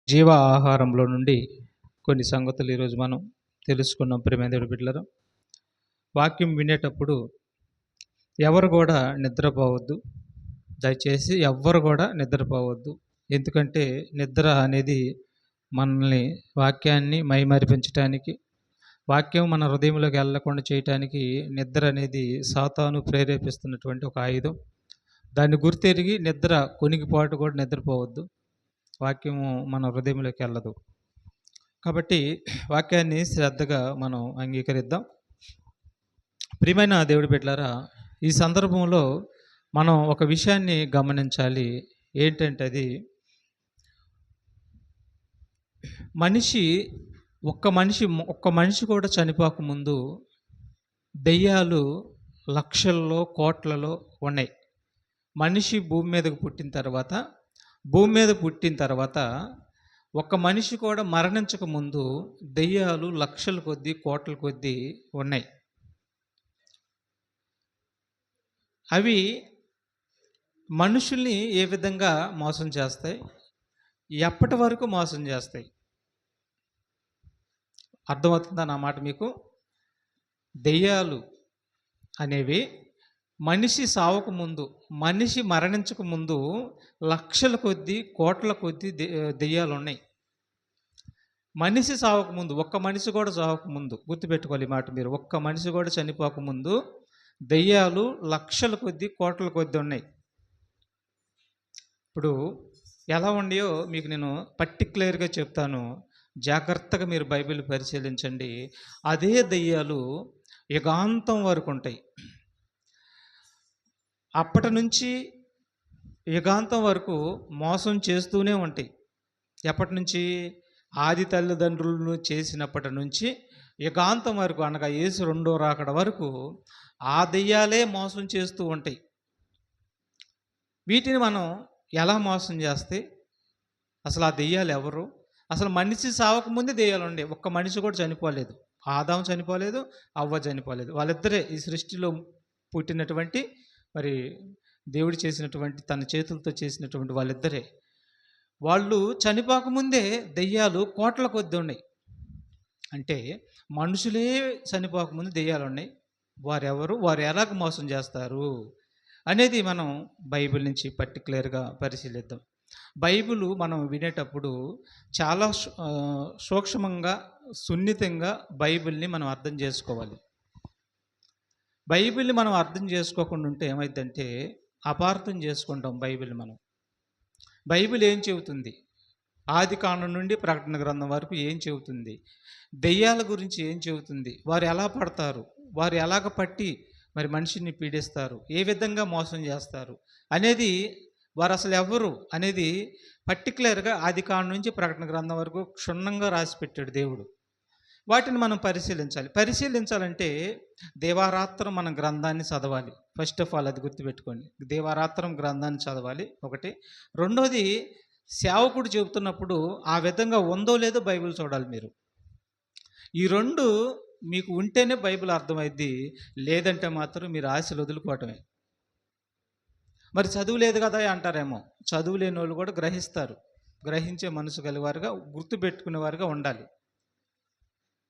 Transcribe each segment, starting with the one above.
జీవ ఆహారంలో నుండి కొన్ని సంగతులు ఈరోజు మనం తెలుసుకున్నాం. ప్రియమైన దేవుని బిడ్డలారా, వాక్యం వినేటప్పుడు ఎవరు కూడా నిద్రపోవద్దు. దయచేసి ఎవ్వరు కూడా నిద్రపోవద్దు. ఎందుకంటే నిద్ర అనేది మనల్ని వాక్యాన్ని మైమరిపించటానికి, వాక్యం మన హృదయంలోకి వెళ్ళకుండా చేయటానికి నిద్ర అనేది సాతాను ప్రేరేపిస్తున్నటువంటి ఒక ఆయుధం. దాన్ని గుర్తెరిగి నిద్ర కొనికిపాటు కూడా నిద్రపోవద్దు. వాక్యము మన హృదయంలోకి వెళ్ళదు. కాబట్టి వాక్యాన్ని శ్రద్ధగా మనం అంగీకరిద్దాం. ప్రియమైన దేవుడి బిడ్డలారా, ఈ సందర్భంలో మనం ఒక విషయాన్ని గమనించాలి. ఏంటంటే అది ఒక్క మనిషి కూడా చనిపోకముందు దెయ్యాలు లక్షల్లో కోట్లలో ఉన్నాయి. మనిషి భూమి మీదకు పుట్టిన తర్వాత ఒక్క మనిషి కూడా మరణించక ముందు దెయ్యాలు లక్షల కొద్దీ కోట్ల కొద్దీ ఉన్నాయి. అవి మనుషుల్ని ఏ విధంగా మోసం చేస్తాయి, ఎప్పటి వరకు మోసం చేస్తాయి? అర్థమవుతుందా నా మాట మీకు? దెయ్యాలు అనేవి మనిషి సావక ముందు, మనిషి మరణించక ముందు లక్షల కొద్దీ కోట్ల కొద్దీ దెయ్యాలు ఉన్నాయి. మనిషి సావకముందు, ఒక్క మనిషి కూడా సావకముందు, గుర్తుపెట్టుకోవాలి ఈ మాట మీరు. ఒక్క మనిషి కూడా చనిపోకముందు దెయ్యాలు లక్షల కొద్దీ కోట్ల కొద్దీ ఉన్నాయి. ఇప్పుడు ఎలా ఉండయో మీకు నేను పర్టిక్యులర్గా చెప్తాను. జాగ్రత్తగా మీరు బైబిల్ పరిశీలించండి. అదే దెయ్యాలు యుగాంతం వరకు ఉంటాయి. అప్పటి నుంచి యుగాంతం వరకు మోసం చేస్తూనే ఉంటాయి. ఎప్పటి నుంచి? ఆది తల్లిదండ్రులను చేసినప్పటి నుంచి యుగాంతం వరకు, అనగా యేసు రెండో రాకడ వరకు ఆ దెయ్యాలే మోసం చేస్తూ ఉంటాయి. వీటిని మనం ఎలా మోసం చేస్తే? అసలు ఆ దెయ్యాలు ఎవరు? అసలు మనిషి సావకముందే దెయ్యాలు ఉండే. ఒక్క మనిషి కూడా చనిపోలేదు. ఆదాము చనిపోలేదు, అవ్వ చనిపోలేదు. వాళ్ళిద్దరే ఈ సృష్టిలో పుట్టినటువంటి, మరి దేవుడు చేసినటువంటి, తన చేతులతో చేసినటువంటి వాళ్ళిద్దరే. వాళ్ళు చనిపోకముందే దెయ్యాలు కోట్ల కొద్ది ఉన్నాయి. అంటే మనుషులే చనిపోకముందు దెయ్యాలు ఉన్నాయి. వారెవరు, వారు ఎలాగ మోసం చేస్తారు అనేది మనం బైబిల్ నుంచి పర్టికులర్గా పరిశీలిద్దాం. బైబిల్ మనం వినేటప్పుడు చాలా సూక్ష్మంగా, సున్నితంగా బైబిల్ని మనం అర్థం చేసుకోవాలి. బైబిల్ని మనం అర్థం చేసుకోకుండా ఉంటే ఏమైందంటే అపార్థం చేసుకుంటాం బైబిల్. బైబిల్ ఏం చెబుతుంది? ఆది కాండం నుండి ప్రకటన గ్రంథం వరకు ఏం చెబుతుంది? దెయ్యాల గురించి ఏం చెబుతుంది? వారు ఎలా పడతారు, వారు ఎలాగ పట్టి మరి మనిషిని పీడిస్తారు, ఏ విధంగా మోసం చేస్తారు అనేది, వారు అసలు ఎవరు అనేది పర్టికులర్గా ఆది కాండం నుంచి ప్రకటన గ్రంథం వరకు క్షుణ్ణంగా రాసి పెట్టాడు దేవుడు. వాటిని మనం పరిశీలించాలంటే దేవారాత్రం మనం గ్రంథాన్ని చదవాలి. ఫస్ట్ ఆఫ్ ఆల్ అది గుర్తుపెట్టుకోండి. దేవారాత్రం గ్రంథాన్ని చదవాలి ఒకటి. రెండోది, సేవకుడు చెబుతున్నప్పుడు ఆ విధంగా ఉందో లేదో బైబిల్ చూడాలి మీరు. ఈ రెండు మీకు ఉంటేనే బైబిల్ అర్థమైద్ది. లేదంటే మాత్రం మీరు ఆశలు వదులుకోవటమే. మరి చదువు లేదు కదా అంటారేమో. చదువు లేని వాళ్ళు కూడా గ్రహిస్తారు. గ్రహించే మనసు కలివారుగా, గుర్తుపెట్టుకునేవారుగా ఉండాలి.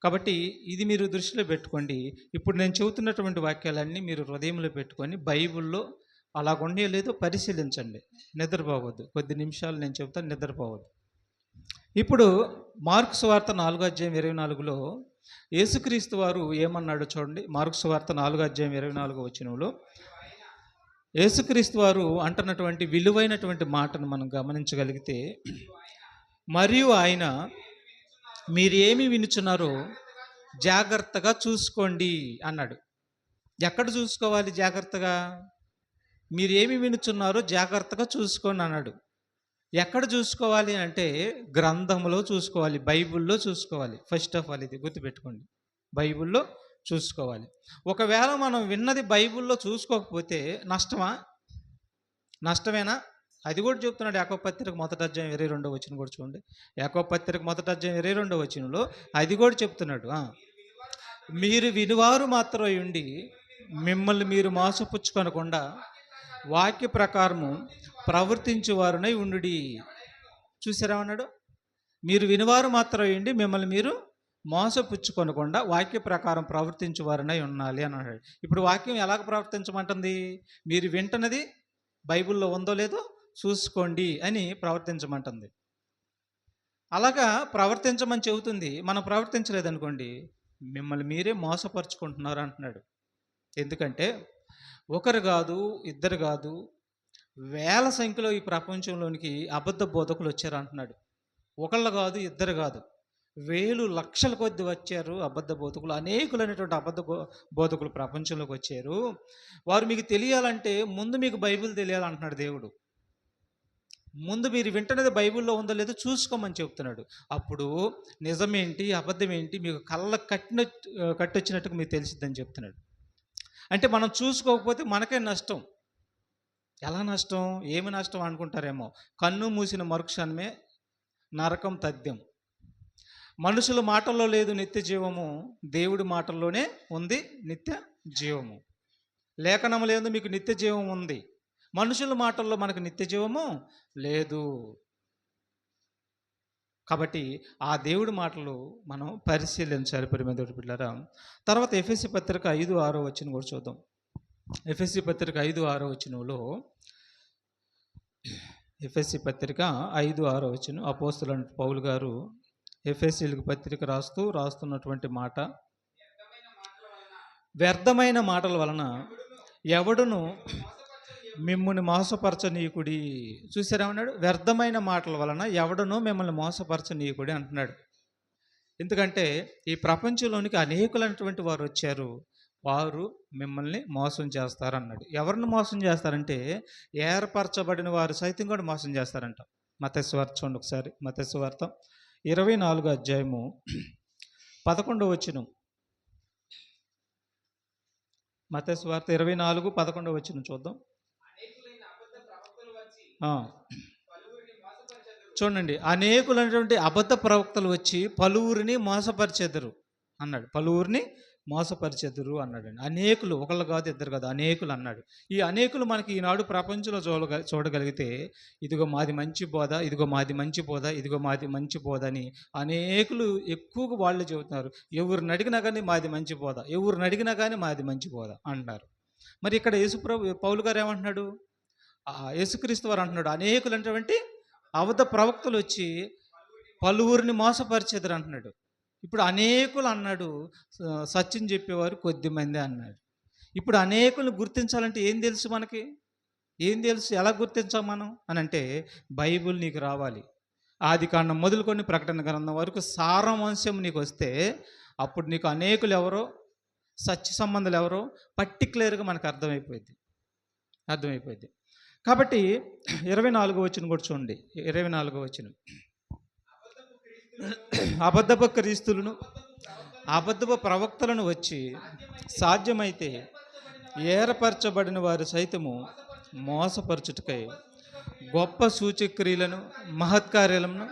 కాబట్టి ఇది మీరు దృష్టిలో పెట్టుకోండి. ఇప్పుడు నేను చెబుతున్నటువంటి వాక్యాలన్నీ మీరు హృదయంలో పెట్టుకొని బైబిల్లో అలాగుండే లేదో పరిశీలించండి. నిద్రపోవద్దు. కొద్ది నిమిషాలు నేను చెబుతాను, నిద్రపోవద్దు. ఇప్పుడు మార్కు సువార్త 4:24లో యేసుక్రీస్తు వారు ఏమన్నాడో చూడండి. మార్కు సువార్త 4:24 యేసుక్రీస్తు వారు అంటున్నటువంటి విలువైనటువంటి మాటను మనం గమనించగలిగితే, మరియు ఆయన మీరు ఏమి వినుచున్నారో జాగ్రత్తగా చూసుకోండి అన్నాడు. ఎక్కడ చూసుకోవాలి జాగ్రత్తగా? మీరు ఏమి వినుచున్నారో జాగ్రత్తగా చూసుకోండి అన్నాడు. ఎక్కడ చూసుకోవాలి అంటే గ్రంథంలో చూసుకోవాలి, బైబిల్లో చూసుకోవాలి. ఫస్ట్ ఆఫ్ ఆల్ ఇది గుర్తుపెట్టుకోండి, బైబిల్లో చూసుకోవాలి. ఒకవేళ మనం విన్నది బైబిల్లో చూసుకోకపోతే నష్టమేనా? అది కూడా చెప్తున్నాడు. యాకోబు పత్రిక 1:22 కూడా చూడండి. యాకోబు పత్రిక 1:22 అది కూడా చెప్తున్నాడు. మీరు వినువారు మాత్రం ఉండి మిమ్మల్ని మీరు మోసపుచ్చుకొనకుండా వాక్య ప్రకారము ప్రవర్తించువారునై ఉండుడి. చూసారా అన్నాడు. మీరు వినివారు మాత్రం అయ్యండి, మిమ్మల్ని మీరు మోసపుచ్చుకొనకుండా వాక్య ప్రకారం ప్రవర్తించువారనై ఉండాలి అని అన్నాడు. ఇప్పుడు వాక్యం ఎలాగ ప్రవర్తించమంటుంది? మీరు వింటున్నది బైబిల్లో ఉందో లేదో చూసుకోండి అని ప్రవర్తించమంటుంది. అలాగా ప్రవర్తించమని చెబుతుంది. మనం ప్రవర్తించలేదనుకోండి, మిమ్మల్ని మీరే మోసపరుచుకుంటున్నారు అంటున్నాడు. ఎందుకంటే ఒకరు కాదు, ఇద్దరు కాదు, వేల సంఖ్యలో ఈ ప్రపంచంలోనికి అబద్ధ బోధకులు వచ్చారు అంటున్నాడు. ఒకళ్ళు కాదు, ఇద్దరు కాదు, వేలు లక్షల కొద్ది వచ్చారు అబద్ధ బోధకులు. అనేకులైనటువంటి అబద్ధ బోధకులు ప్రపంచంలోకి వచ్చారు. వారు మీకు తెలియాలంటే ముందు మీకు బైబిల్ తెలియాలంటున్నాడు దేవుడు. ముందు మీరు వింటున్నది బైబిల్లో ఉందో లేదో చూసుకోమని చెప్తున్నాడు. అప్పుడు నిజమేంటి అబద్ధం ఏంటి మీకు కళ్ళ కట్టొచ్చినట్టుగా మీకు తెలిసిద్దని చెప్తున్నాడు. అంటే మనం చూసుకోకపోతే మనకే నష్టం. ఎలా నష్టం? ఏమి నష్టం అనుకుంటారేమో. కన్ను మూసిన మరుక్షణమే నరకం తథ్యం. మనుషుల మాటల్లో లేదు నిత్య జీవము, దేవుడి మాటల్లోనే ఉంది నిత్య జీవము. లేఖనము లేదు మీకు నిత్య జీవం ఉంది, మనుషుల మాటల్లో మనకు నిత్య జీవము లేదు. కాబట్టి ఆ దేవుడి మాటలు మనం పరిశీలించాలి ప్రియమైన బిడ్డలారా. తర్వాత ఎఫెసీ పత్రిక 5:6 వచనం కూడా చూద్దాం. ఎఫెసీ పత్రిక 5:6 వచనంలో, ఎఫెసీ పత్రిక 5:6 వచనం అపోస్తలుడైన పౌలు గారు ఎఫెసీలకు పత్రిక రాస్తున్నటువంటి మాట, వ్యర్థమైన మాటల వలన ఎవడును మిమ్మల్ని మోసపరచనీయకుడి. చూసారేమన్నాడు? వ్యర్థమైన మాటల వలన ఎవడునో మిమ్మల్ని మోసపరచనీయకుడి అంటున్నాడు. ఎందుకంటే ఈ ప్రపంచంలోనికి అనేకులైనటువంటి వారు వచ్చారు, వారు మిమ్మల్ని మోసం చేస్తారన్నాడు. ఎవరిని మోసం చేస్తారంటే ఏర్పరచబడిన వారు సైతం కూడా మోసం చేస్తారంట. మత్తయి సువార్త చూడండి ఒకసారి. మత్తయి సువార్త 24 అధ్యాయము 11 వచనం. మత్తయి సువార్త 24:11 వచనం చూద్దాం. చూడండి, అనేకులైనటువంటి అబద్ధ ప్రవక్తలు వచ్చి పలువురిని మోసపరిచెదరు అన్నాడు. పలువురిని మోసపరిచెదరు అన్నాడండి. అనేకులు, ఒకళ్ళు కాదు, ఇద్దరు కాదు, అనేకులు అన్నాడు. ఈ అనేకులు మనకి ఈనాడు ప్రపంచంలో చూడగలిగితే ఇదిగో మాది మంచి బోధ, ఇదిగో మాది మంచి బోధ, ఇదిగో మాది మంచి బోధ అని అనేకులు ఎక్కువగా వాళ్ళే చెబుతున్నారు. ఎవరిని అడిగినా కానీ మాది మంచి బోధ, ఎవరిని అడిగినా కానీ మాది మంచి బోధ అంటున్నారు. మరి ఇక్కడ పౌలు గారు ఏమంటున్నాడు? యేసుక్రీస్తు వారు అంటున్నాడు, అనేకులు అటువంటి అబద్ధ ప్రవక్తలు వచ్చి పలువురిని మోసపరిచేదరు అంటున్నాడు. ఇప్పుడు అనేకులు అన్నాడు, సత్యం చెప్పేవారు కొద్దిమంది అన్నాడు. ఇప్పుడు అనేకులు గుర్తించాలంటే ఏం తెలుసు మనకి? ఏం తెలుసు? ఎలా గుర్తించాం మనం అని అంటే, బైబిల్ నీకు రావాలి. ఆదికాండం మొదలుకొని ప్రకటన గ్రంథం వరకు సారాంశం నీకు వస్తే అప్పుడు నీకు అనేకులు ఎవరో, సత్య సంబంధాలు ఎవరో పర్టికులర్గా మనకు అర్థమైపోయింది. కాబట్టి 24 వచనం కూడా చూడండి. 24 వచనం, అబద్ధపు క్రీస్తులను అబద్ధపు ప్రవక్తలను వచ్చి సాధ్యమైతే ఏర్పరచబడిన వారు సైతము మోసపరచుటకై గొప్ప సూచక్రియలను మహత్కార్యాలను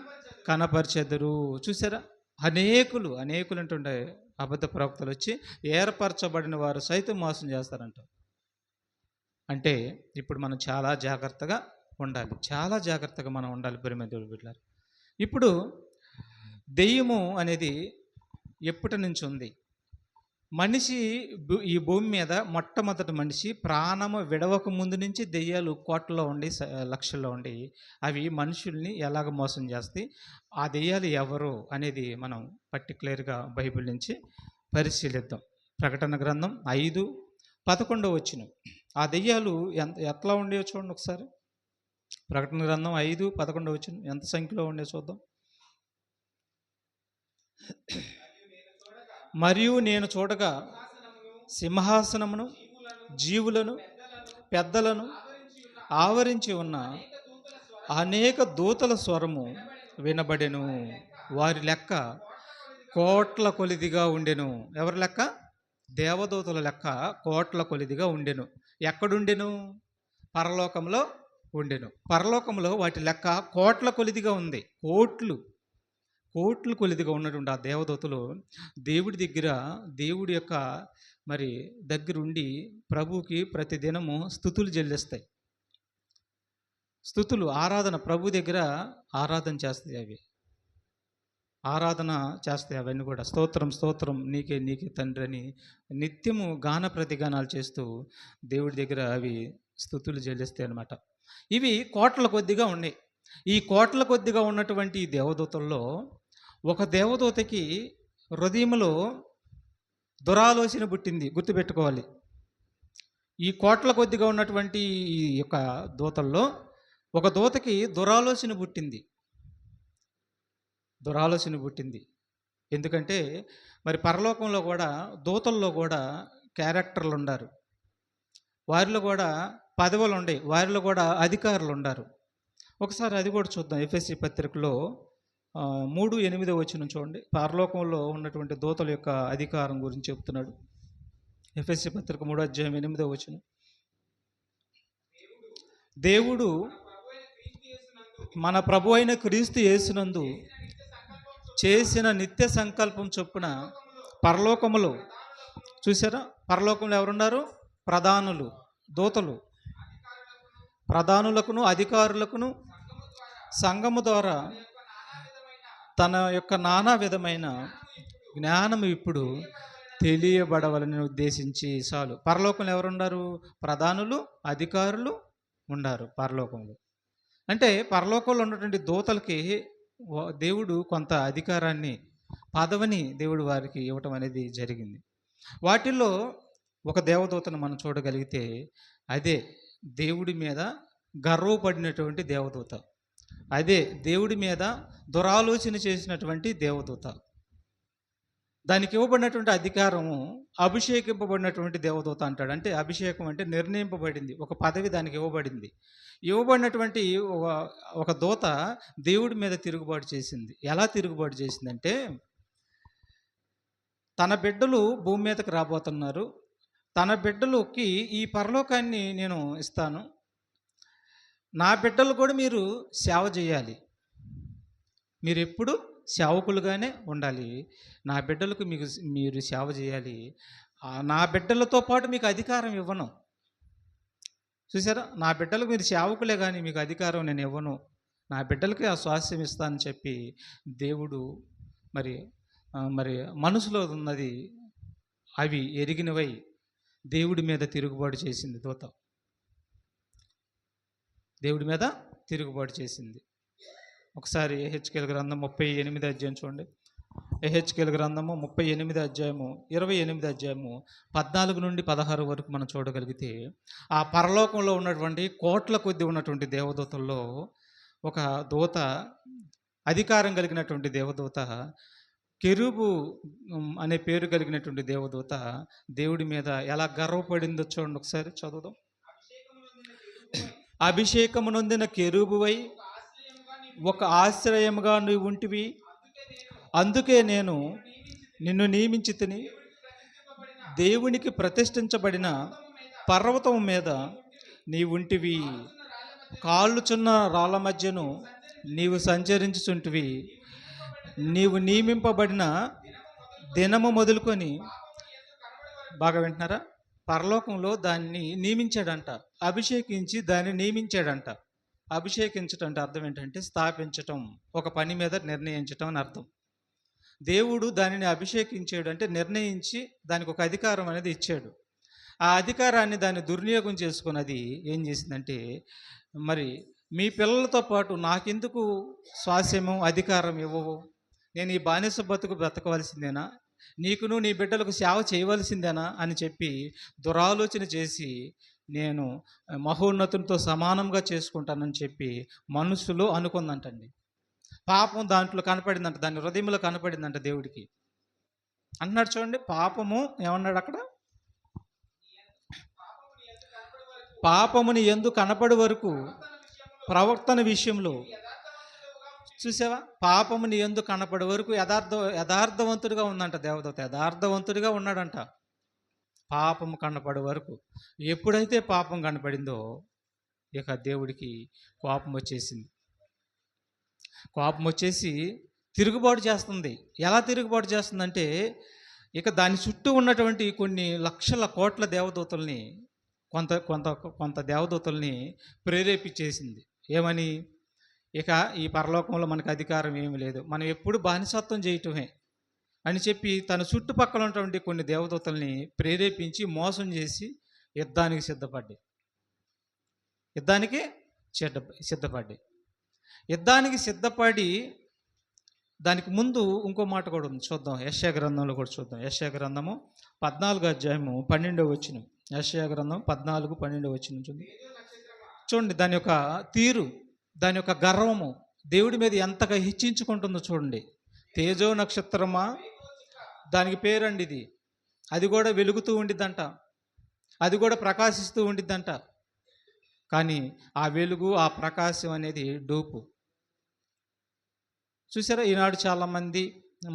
కనపరిచెదరు. చూసారా? అనేకులు అంటుండే అబద్ధ ప్రవక్తలు వచ్చి ఏర్పరచబడిన వారు సైతం మోసం చేస్తారంట. అంటే ఇప్పుడు మనం చాలా జాగ్రత్తగా ఉండాలి, చాలా జాగ్రత్తగా మనం ఉండాలి ప్రియమైన దేవుని బిడ్డలారా. ఇప్పుడు దెయ్యము అనేది ఎప్పటి నుంచి ఉంది? మనిషి ఈ భూమి మీద మొట్టమొదటి మనిషి ప్రాణము విడవక ముందు నుంచి దెయ్యాలు కోట్లలో ఉండి, లక్షల్లో ఉండి అవి మనుషుల్ని ఎలాగ మోసం చేస్తాయి, ఆ దెయ్యాలు ఎవరు అనేది మనం పర్టికులర్గా బైబిల్ నుంచి పరిశీలిద్దాం. ప్రకటన గ్రంథం 5:11 వచనం. ఆ దెయ్యాలు ఎట్లా ఉండేవో చూడండి ఒకసారి. ప్రకటన గ్రంథం 5:11 వచనం ఎంత సంఖ్యలో ఉండే చూద్దాం. మరియు నేను చూడగా సింహాసనమును జీవులను పెద్దలను ఆవరించి ఉన్న అనేక దూతల స్వరము వినబడెను. వారి లెక్క కోట్ల కొలిదిగా ఉండెను. ఎవరి లెక్క? దేవదూతల లెక్క కోట్ల కొలిదిగా ఉండెను. ఎక్కడుండెను? పరలోకంలో ఉండెను. పరలోకంలో వాటి లెక్క కోట్ల కొలిదిగా ఉంది. కోట్లు కొలిదిగా ఉన్నటువంటి ఆ దేవదూతలు దేవుడి దగ్గర, దేవుడి యొక్క మరి దగ్గరుండి ప్రభువుకి ప్రతిదినము స్తుతులు చెల్లిస్తాయి. స్తుతులు, ఆరాధన, ప్రభు దగ్గర ఆరాధన చేస్తాయి. అవి ఆరాధన చేస్తాయి అవన్నీ కూడా. స్తోత్రం స్తోత్రం నీకే నీకే తండ్రి అని నిత్యము గాన ప్రతిగానాలు చేస్తూ దేవుడి దగ్గర అవి స్తుతులు చెల్లిస్తాయి అన్నమాట. ఇవి కోట్ల కొద్దిగా ఉన్నాయి. ఈ కోట్ల కొద్దిగా ఉన్నటువంటి ఈ దేవదూతల్లో ఒక దేవదూతకి హృదయంలో దురాలోచన పుట్టింది, గుర్తుపెట్టుకోవాలి. ఈ కోట్ల కొద్దిగా ఉన్నటువంటి ఈ యొక్క దూతల్లో ఒక దూతకి దురాలోచన పుట్టింది. ఎందుకంటే మరి పరలోకంలో కూడా దూతల్లో కూడా క్యారెక్టర్లు ఉండారు, వారిలో కూడా పదవులు ఉన్నాయి, వారిలో కూడా అధికారులు ఉండారు. ఒకసారి అది కూడా చూద్దాం. ఎఫెసీ పత్రికలో 3:8 వచనం చూడండి. పరలోకంలో ఉన్నటువంటి దూతల యొక్క అధికారం గురించి చెప్తున్నాడు. ఎఫెసీ పత్రిక 3:8 వచనం. దేవుడు మన ప్రభు అయిన క్రీస్తు యేసునందు చేసిన నిత్య సంకల్పం చొప్పున పరలోకములో, చూసారా, పరలోకంలో ఎవరున్నారు? ప్రధానులు, దూతలు, ప్రధానులకును అధికారులకును సంఘము ద్వారా తన యొక్క నానా విధమైన జ్ఞానం ఇప్పుడు తెలియబడవలని ఉద్దేశించి చాలు. పరలోకంలో ఎవరున్నారు? ప్రధానులు, అధికారులు ఉండారు పరలోకంలో. అంటే పరలోకంలో ఉన్నటువంటి దూతలకి దేవుడు కొంత అధికారాన్ని, పదవిని దేవుడు వారికి ఇవ్వటం అనేది జరిగింది. వాటిల్లో ఒక దేవదూతను మనం చూడగలిగితే అదే దేవుడి మీద గర్వపడినటువంటి దేవదూత, అదే దేవుడి మీద దురాలోచన చేసినటువంటి దేవదూత. దానికి ఇవ్వబడినటువంటి అధికారము అభిషేకింపబడినటువంటి దేవదూత అంటాడు. అంటే అభిషేకం అంటే నిర్ణయింపబడింది, ఒక పదవి దానికి ఇవ్వబడింది. ఇవ్వబడినటువంటి ఒక దూత దేవుడి మీద తిరుగుబాటు చేసింది. ఎలా తిరుగుబాటు చేసిందంటే, తన బిడ్డలు భూమి మీదకి రాబోతున్నారు, తన బిడ్డలకి ఈ పరలోకాన్ని నేను ఇస్తాను, నా బిడ్డలు కూడా మీరు సేవ చేయాలి, మీరు ఎప్పుడు సేవకులుగానే ఉండాలి, నా బిడ్డలకు మీరు సేవ చేయాలి, నా బిడ్డలతో పాటు మీకు అధికారం ఇవ్వను. చూసారా, నా బిడ్డలకు మీరు సేవకులే కానీ మీకు అధికారం నేను ఇవ్వను, నా బిడ్డలకి ఆ స్వాస్థ్యం ఇస్తానని చెప్పి దేవుడు మరి మనసులో ఉన్నది అవి ఎరిగినవై దేవుడి మీద తిరుగుబాటు చేసింది దూత. దేవుడి మీద తిరుగుబాటు చేసింది. ఒకసారి యెహెజ్కేలు గ్రంథం 38 అధ్యాయం చూడండి. యెహెజ్కేలు గ్రంథము 38 అధ్యాయము 28 14 నుండి 16 వరకు మనం చూడగలిగితే, ఆ పరలోకంలో ఉన్నటువంటి కోట్ల కొద్ది ఉన్నటువంటి దేవదూతల్లో ఒక దూత, అధికారం కలిగినటువంటి దేవదూత, కెరూబు అనే పేరు కలిగినటువంటి దేవదూత దేవుడి మీద ఎలా గర్వపడిందో చూడండి. ఒకసారి చదువుదాం. అభిషేకము నొందిన కెరూబువై ఒక ఆశ్రయముగా నువ్వు ఉంటివి, అందుకే నేను నిన్ను నియమించి తిని, దేవునికి ప్రతిష్ఠించబడిన పర్వతం మీద నీవుంటివి, కాళ్ళుచున్న రాళ్ళ మధ్యను నీవు సంచరించుచుంటివి, నీవు నియమింపబడిన దినము మొదలుకొని, బాగా వింటున్నారా, పరలోకంలో దాన్ని నియమించాడంట, అభిషేకించి దాన్ని నియమించాడంట. అభిషేకించటం అంటే అర్థం ఏంటంటే స్థాపించటం, ఒక పని మీద నిర్ణయించటం అని అర్థం. దేవుడు దానిని అభిషేకించాడు అంటే నిర్ణయించి దానికి ఒక అధికారం అనేది ఇచ్చాడు. ఆ అధికారాన్ని దాన్ని దుర్వినియోగం చేసుకుని అది ఏం చేసిందంటే, మరి మీ పిల్లలతో పాటు నాకెందుకు స్వాస్యము అధికారం ఇవ్వవు, నేను ఈ బానిస బతుకు బ్రతకవలసిందేనా, నీకును నీ బిడ్డలకు సేవ చేయవలసిందేనా అని చెప్పి దురాలోచన చేసి నేను మహోన్నతునితో సమానంగా చేసుకుంటానని చెప్పి మనసులో అనుకుందంటండి. పాపం దాంట్లో కనపడిందంట, దాని హృదయంలో కనపడిందంట దేవుడికి. అంటున్నాడు చూడండి, పాపము ఏమన్నాడు అక్కడ, పాపముని యందు కనపడి వరకు ప్రవర్తన విషయంలో, చూసావా, పాపముని యందు కనపడే వరకు యథార్థవంతుడిగా ఉందంట దేవదూత, యథార్థవంతుడిగా ఉన్నాడంట పాపము కనపడే వరకు. ఎప్పుడైతే పాపం కనపడిందో ఇక దేవుడికి కోపం వచ్చేసింది. కోపం వచ్చేసి తిరుగుబాటు చేస్తుంది. ఎలా తిరుగుబాటు చేస్తుందంటే, ఇక దాని చుట్టూ ఉన్నటువంటి కొన్ని లక్షల కోట్ల దేవదూతల్ని, కొంత దేవదూతల్ని ప్రేరేపించేసింది. ఏమని, ఇక ఈ పరలోకంలో మనకు అధికారం ఏమీ లేదు, మనం ఎప్పుడు బానిసత్వం చేయటమే అని చెప్పి తన చుట్టుపక్కల ఉన్నటువంటి కొన్ని దేవదూతల్ని ప్రేరేపించి మోసం చేసి యుద్ధానికి సిద్ధపడ్డాయి. యుద్ధానికి సిద్ధపడ్డాయి. యుద్ధానికి సిద్ధపడి దానికి ముందు ఇంకో మాట కూడా ఉంది, చూద్దాం. యెషయా గ్రంథంలో కూడా చూద్దాం. యెషయా గ్రంథము 14వ అధ్యాయము 12వ వచనం. యెషయా గ్రంథం 14, 12వ వచనం చూడండి. దాని యొక్క తీరు, దాని యొక్క గర్వము దేవుడి మీద ఎంతగా హెచ్చించుకుంటుందో చూడండి. తేజో నక్షత్రమా, దానికి పేరండి ఇది. అది కూడా వెలుగుతూ ఉండిద్దంట, అది కూడా ప్రకాశిస్తూ ఉండిద్దంట. కానీ ఆ వెలుగు, ఆ ప్రకాశం అనేది డూపు. చూసారా, ఈనాడు చాలామంది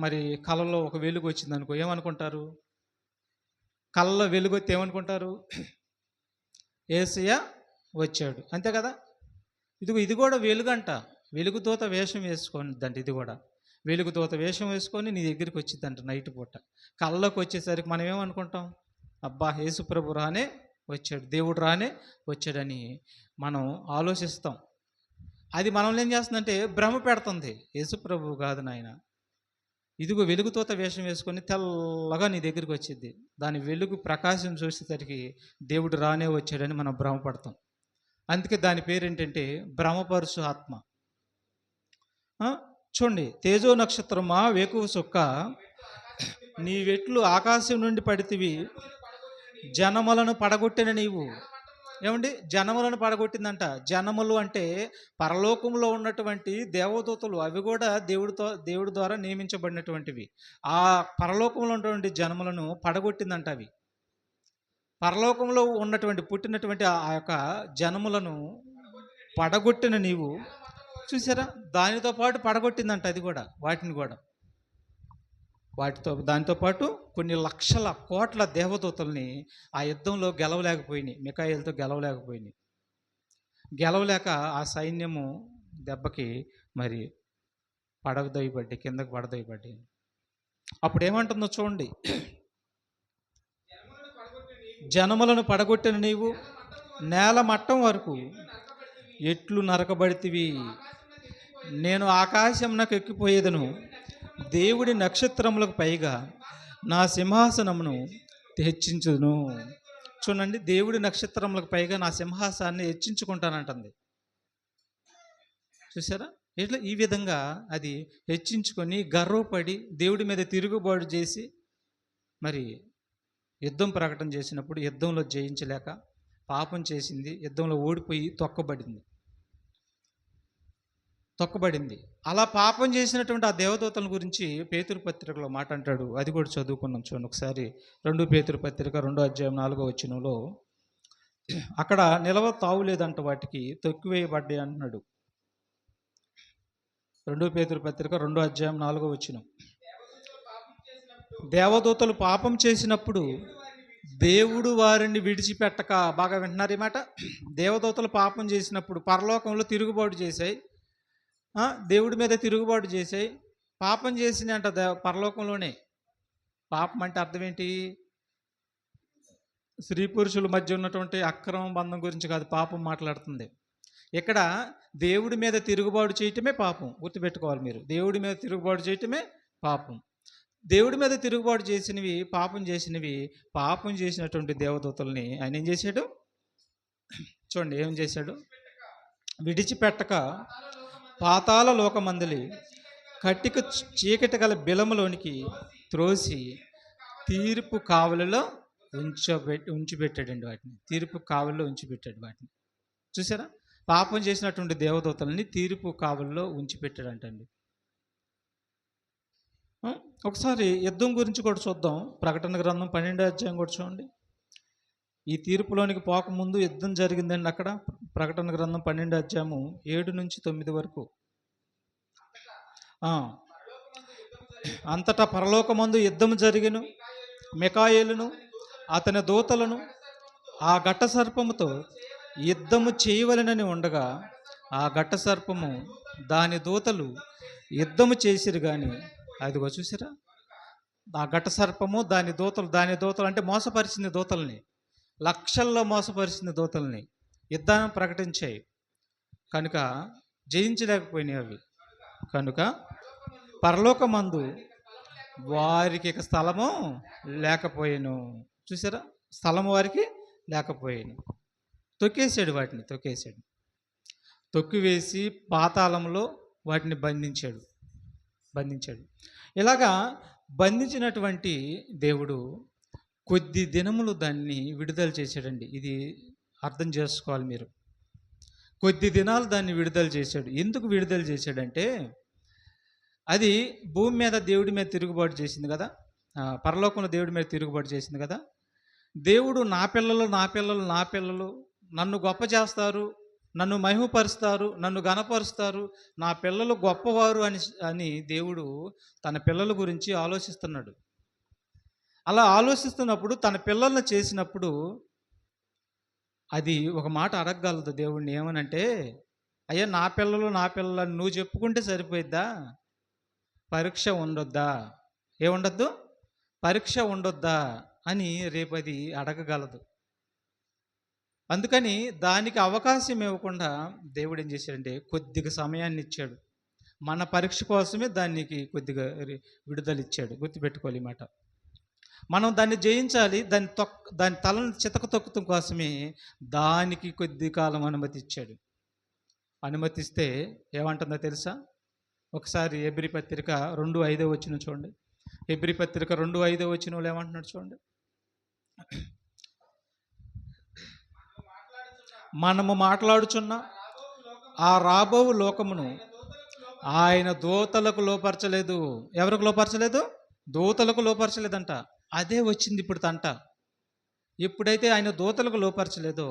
మరి కళలో ఒక వెలుగు వచ్చింది అనుకో, ఏమనుకుంటారు? కళ్ళలో వెలుగు వస్తే ఏమనుకుంటారు? యేసయ్య వచ్చాడు, అంతే కదా. ఇది కూడా వెలుగంట. వెలుగుతోత వేషం వేసుకుందంట. ఇది కూడా వెలుగుతోత వేషం వేసుకొని నీ దగ్గరికి వచ్చిందంట నైట్ పూట. కళ్ళలోకి వచ్చేసరికి మనం ఏమనుకుంటాం? అబ్బా, యేసుప్రభు రానే వచ్చాడు, దేవుడు రానే వచ్చాడని మనం ఆలోచిస్తాం. అది మనల్ని ఏం చేస్తుందంటే భ్రమ పెడుతుంది. యేసుప్రభు కాదు నాయన, ఇదిగో వెలుగుతోత వేషం వేసుకొని తెల్లగా నీ దగ్గరికి వచ్చింది. దాని వెలుగు ప్రకాశం చూసేసరికి దేవుడు రానే వచ్చాడని మనం భ్రమపడతాం. అందుకే దాని పేరు ఏంటంటే భ్రమపరుచు ఆత్మ. చూడండి, తేజో నక్షత్రమా, వేకువ చుక్క, నీ వెట్లు ఆకాశం నుండి పడితివి, జనములను పడగొట్టిన నీవు. ఏమండి, జనములను పడగొట్టిందంట. జనములు అంటే పరలోకంలో ఉన్నటువంటి దేవదూతలు, అవి కూడా దేవుడి ద్వారా నియమించబడినటువంటివి. ఆ పరలోకంలో ఉన్నటువంటి జనములను పడగొట్టిందంట. అవి పరలోకంలో ఉన్నటువంటి పుట్టినటువంటి ఆ యొక్క జనములను పడగొట్టిన నీవు. చూసారా, దానితో పాటు పడగొట్టిందంట. అది కూడా వాటిని కూడా దానితో పాటు కొన్ని లక్షల కోట్ల దేవదూతల్ని ఆ యుద్ధంలో గెలవలేకపోయినాయి. మిఖాయేలుతో గెలవలేక ఆ సైన్యము దెబ్బకి మరి పడదోయబడ్డాయి, కిందకు పడదోయబడ్డాయి. అప్పుడు ఏమంటుందో చూడండి, జనములను పడగొట్టిన నీవు నేల మట్టం వరకు ఎట్లు నరకబడితివి. నేను ఆకాశంనకు ఎక్కిపోయేదను, దేవుడి నక్షత్రములకు పైగా నా సింహాసనమును హెచ్చించును. చూడండి, దేవుడి నక్షత్రములకు పైగా నా సింహాసాన్ని హెచ్చించుకుంటానంటుంది. చూసారా, ఇట్లా ఈ విధంగా అది హెచ్చించుకొని గర్వపడి దేవుడి మీద తిరుగుబాటు చేసి మరి యుద్ధం ప్రకటన చేసినప్పుడు యుద్ధంలో జయించలేక పాపం చేసింది, యుద్ధంలో ఓడిపోయి తొక్కబడింది. అలా పాపం చేసినటువంటి ఆ దేవదూతల గురించి పేతురు పత్రికలో మాట అంటాడు. అది కూడా చదువుకున్నాం చూడండి ఒకసారి. 2 పేతురు పత్రిక 2వ అధ్యాయం 4వ వచనంలో, అక్కడ నిలవ తావులేదంట, వాటికి తొక్కివేయబడ్డాయి అంటున్నాడు. 2 పేతురు పత్రిక 2వ అధ్యాయం 4వ వచనం. దేవదూతలు పాపం చేసినప్పుడు దేవుడు వారిని విడిచిపెట్టక. బాగా వింటున్నారు ఈ మాట. దేవదూతలు పాపం చేసినప్పుడు పరలోకంలో తిరుగుబాటు చేశాయి, దేవుడి మీద తిరుగుబాటు చేశాయి, పాపం చేసినాయి అంట పరలోకంలోనే. పాపం అంటే అర్థం ఏంటి? స్త్రీ పురుషుల మధ్య ఉన్నటువంటి అక్రమ బంధం గురించి కాదు పాపం మాట్లాడుతుంది. ఇక్కడ దేవుడి మీద తిరుగుబాటు చేయటమే పాపం. గుర్తుపెట్టుకోవాలి మీరు, దేవుడి మీద తిరుగుబాటు చేయటమే పాపం. దేవుడి మీద తిరుగుబాటు చేసినవి, పాపం చేసినటువంటి దేవదూతల్ని ఆయన ఏం చేశాడు? చూడండి, ఏం చేశాడు? విడిచిపెట్టక పాతాళ లోకమందలి కట్టిక చీకటి గల బిలములోనికి త్రోసి తీర్పు కావలిలో ఉంచిపెట్టాడండి వాటిని. తీర్పు కావలిలో ఉంచిపెట్టాడు వాటిని. చూసారా, పాపం చేసినటువంటి దేవదూతల్ని తీర్పు కావలిలో ఉంచిపెట్టాడంటండి. ఒకసారి యుద్ధం గురించి కూడా చూద్దాం. ప్రకటన గ్రంథం 12వ అధ్యాయం కూడా చూడండి. ఈ తీర్పులోనికి పోకముందు యుద్ధం జరిగిందండి అక్కడ. ప్రకటన గ్రంథం 12వ అధ్యాయము 7 నుంచి 9 వరకు. అంతటా పరలోకమందు యుద్ధము జరిగెను. మిఖాయేలును అతని దూతలను ఆ ఘట్ట సర్పముతో యుద్ధము చేయవలెనని ఉండగా, ఆ ఘట్ట సర్పము దాని దూతలు యుద్ధము చేసిరు కానీ, అదిగో చూసారా, ఆ ఘట సర్పము దాని దూతలు అంటే మోసపరిచింది దూతల్ని, లక్షల్లో మోసపరిచింది దూతల్ని, యుద్ధాన్ని ప్రకటించాయి. కనుక జయించలేకపోయినాయి అవి. కనుక పరలోకమందు వారికి ఇక స్థలము లేకపోయాను. చూసారా, స్థలము వారికి లేకపోయాను. తొక్కేసాడు, వాటిని తొక్కేసాడు, తొక్కివేసి పాతాళంలో వాటిని బంధించాడు. ఇలాగా బంధించినటువంటి దేవుడు కొద్ది దినములు దాన్ని విడుదల చేశాడండి. ఇది అర్థం చేసుకోవాలి మీరు. కొద్ది దినాలు దాన్ని విడుదల చేశాడు. ఎందుకు విడుదల చేశాడంటే, అది భూమి మీద దేవుడి మీద తిరుగుబాటు చేసింది కదా, పరలోకంలో దేవుడి మీద తిరుగుబాటు చేసింది కదా. దేవుడు నా పిల్లలు నన్ను గొప్ప చేస్తారు, నన్ను మహిమపరుస్తారు, నన్ను ఘనపరుస్తారు, నా పిల్లలు గొప్పవారు అని దేవుడు తన పిల్లల గురించి ఆలోచిస్తున్నాడు. అలా ఆలోచిస్తున్నప్పుడు తన పిల్లల్ని చేసినప్పుడు అది ఒక మాట అడగగలదు దేవుడిని. ఏమనంటే, అయ్యా నా పిల్లలు అని నువ్వు చెప్పుకుంటే సరిపోయిద్దా? పరీక్ష ఉండొద్దా? ఏముండొద్దు? పరీక్ష ఉండొద్దా అని రేపు అది అడగగలదు. అందుకని దానికి అవకాశం ఇవ్వకుండా దేవుడు ఏం చేశాడంటే కొద్దిగా సమయాన్ని ఇచ్చాడు. మన పరీక్ష కోసమే దానికి కొద్దిగా విడుదల ఇచ్చాడు. గుర్తుపెట్టుకోవాలి ఈ మాట. మనం దాన్ని జయించాలి. దాని తలను చితక తొక్కడం కోసమే దానికి కొద్ది కాలం అనుమతి ఇచ్చాడు. అనుమతిస్తే ఏమంటుందో తెలుసా? ఒకసారి హెబ్రీ పత్రిక 2:5 చూడండి. హెబ్రీ పత్రిక 2:5 ఏమంటున్నాడు చూడండి. మనము మాట్లాడుచున్న ఆ రాబో లోకమును ఆయన దూతలకు లోపరచలేదు. ఎవరికి లోపరచలేదు? దూతలకు లోపరచలేదంట. అదే వచ్చింది ఇప్పుడు తంట. ఎప్పుడైతే ఆయన దూతలకు లోపరచలేదో